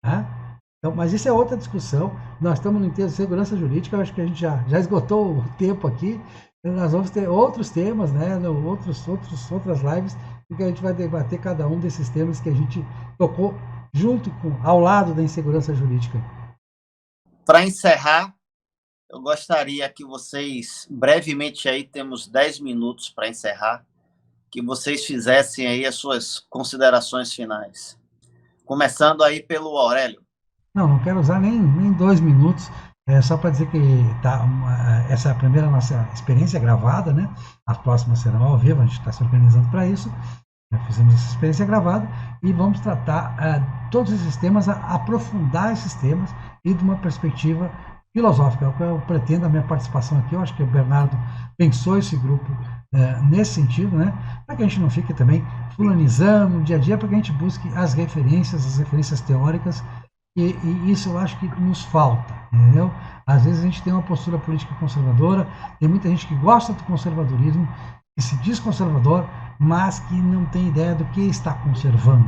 B: Tá? Então, mas isso é outra discussão. Nós estamos no inteiro de segurança jurídica, eu acho que a gente já esgotou o tempo aqui. Nós vamos ter outros temas, né, outras lives, em que a gente vai debater cada um desses temas que a gente tocou ao lado da insegurança jurídica.
A: Para encerrar, eu gostaria que vocês, brevemente aí, temos 10 minutos para encerrar, que vocês fizessem aí as suas considerações finais. Começando aí pelo Aurélio.
B: Não quero usar nem 2 minutos. Só para dizer que essa é a primeira nossa experiência gravada, né? As próximas serão ao vivo, a gente está se organizando para isso. Já fizemos essa experiência gravada e vamos tratar todos esses temas, aprofundar esses temas e de uma perspectiva filosófica. É o que eu pretendo a minha participação aqui. Eu acho que o Bernardo pensou esse grupo nesse sentido, né? Para que a gente não fique também fulanizando no dia a dia, para que a gente busque as referências teóricas, e isso eu acho que nos falta, entendeu? Às vezes a gente tem uma postura política conservadora, tem muita gente que gosta do conservadorismo, que se diz conservador, mas que não tem ideia do que está conservando,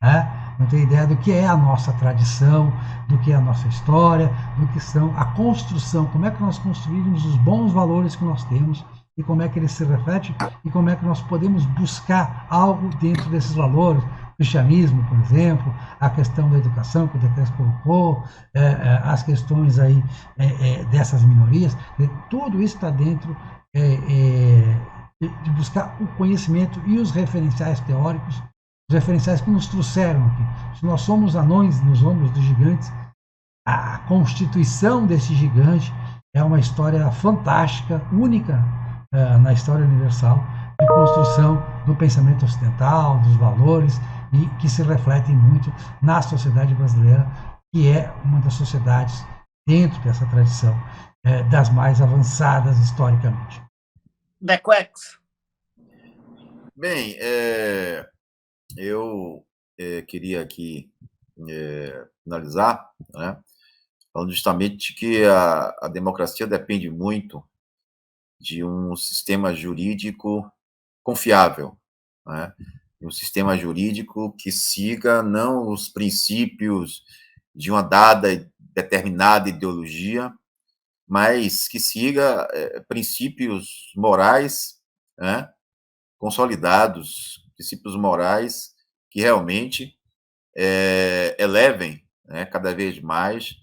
B: né? Não tem ideia do que é a nossa tradição, do que é a nossa história, do que são a construção, como é que nós construímos os bons valores que nós temos e como é que eles se refletem e como é que nós podemos buscar algo dentro desses valores. O cristianismo, por exemplo, a questão da educação que o Decrésio colocou, as questões aí dessas minorias, tudo isso está dentro de buscar o conhecimento e os referenciais teóricos, os referenciais que nos trouxeram aqui. Se nós somos anões nos ombros dos gigantes, a constituição desse gigante é uma história fantástica, única na história universal, de construção do pensamento ocidental, dos valores, e que se refletem muito na sociedade brasileira, que é uma das sociedades, dentro dessa tradição, das mais avançadas historicamente.
A: Dequex.
D: Bem, eu queria aqui finalizar, né, falando justamente que a democracia depende muito de um sistema jurídico confiável, né, um sistema jurídico que siga não os princípios de uma dada determinada ideologia, mas que siga princípios morais, né, consolidados, princípios morais que realmente elevem, né, cada vez mais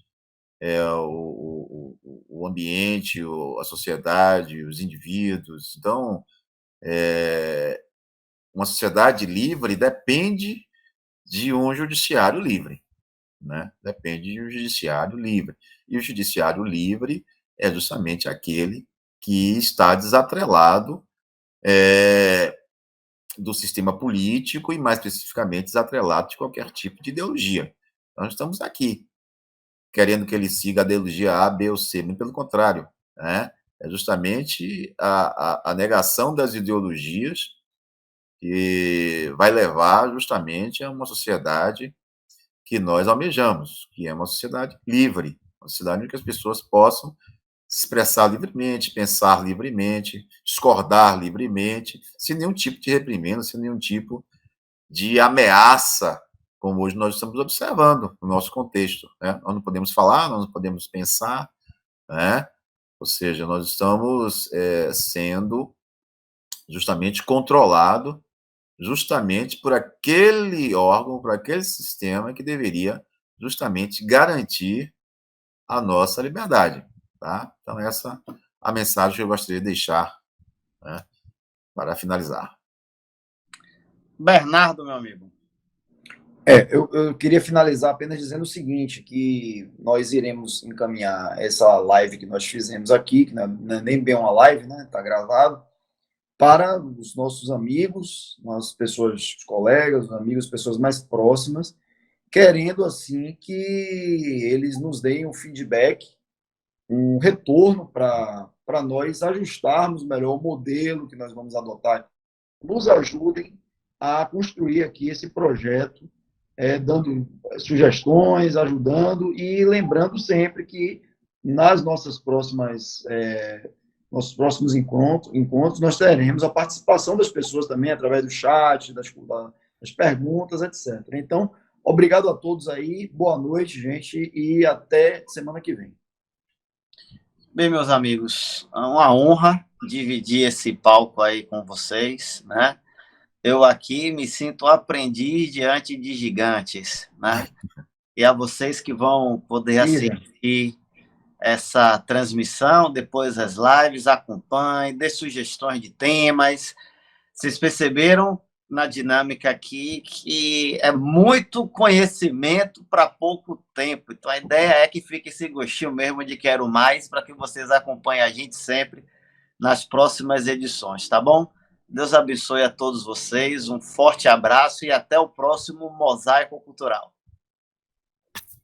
D: o ambiente, a sociedade, os indivíduos. Então, uma sociedade livre depende de um judiciário livre, né? Depende de um judiciário livre. E o judiciário livre é justamente aquele que está desatrelado do sistema político e, mais especificamente, desatrelado de qualquer tipo de ideologia. Nós estamos aqui querendo que ele siga a ideologia A, B ou C, muito pelo contrário, né? É justamente a negação das ideologias que vai levar justamente a uma sociedade que nós almejamos, que é uma sociedade livre, uma sociedade em que as pessoas possam se expressar livremente, pensar livremente, discordar livremente, sem nenhum tipo de reprimenda, sem nenhum tipo de ameaça, como hoje nós estamos observando no nosso contexto, né? Nós não podemos falar, nós não podemos pensar, né? Ou seja, nós estamos sendo justamente controlado justamente por aquele órgão, por aquele sistema que deveria justamente garantir a nossa liberdade, tá? Então, essa é a mensagem que eu gostaria de deixar, né, para finalizar.
A: Bernardo, meu amigo.
C: Eu queria finalizar apenas dizendo o seguinte, que nós iremos encaminhar essa live que nós fizemos aqui, que não é nem bem uma live, né? Está gravado, para os nossos amigos, nossas pessoas, os colegas, os amigos, pessoas mais próximas, querendo, assim, que eles nos deem um feedback, um retorno para nós ajustarmos melhor o modelo que nós vamos adotar. Nos ajudem a construir aqui esse projeto, dando sugestões, ajudando e lembrando sempre que nas nossas próximas nossos próximos encontros, nós teremos a participação das pessoas também, através do chat, das perguntas, etc. Então, obrigado a todos aí, boa noite, gente, e até semana que vem.
A: Bem, meus amigos, é uma honra dividir esse palco aí com vocês, né? Eu aqui me sinto aprendiz diante de gigantes, né? E a vocês que vão poder assistir essa transmissão, depois as lives, acompanhem, dê sugestões de temas. Vocês perceberam na dinâmica aqui, que é muito conhecimento para pouco tempo. Então, a ideia é que fique esse gostinho mesmo de quero mais, para que vocês acompanhem a gente sempre nas próximas edições, tá bom? Deus abençoe a todos vocês, um forte abraço e até o próximo Mosaico Cultural.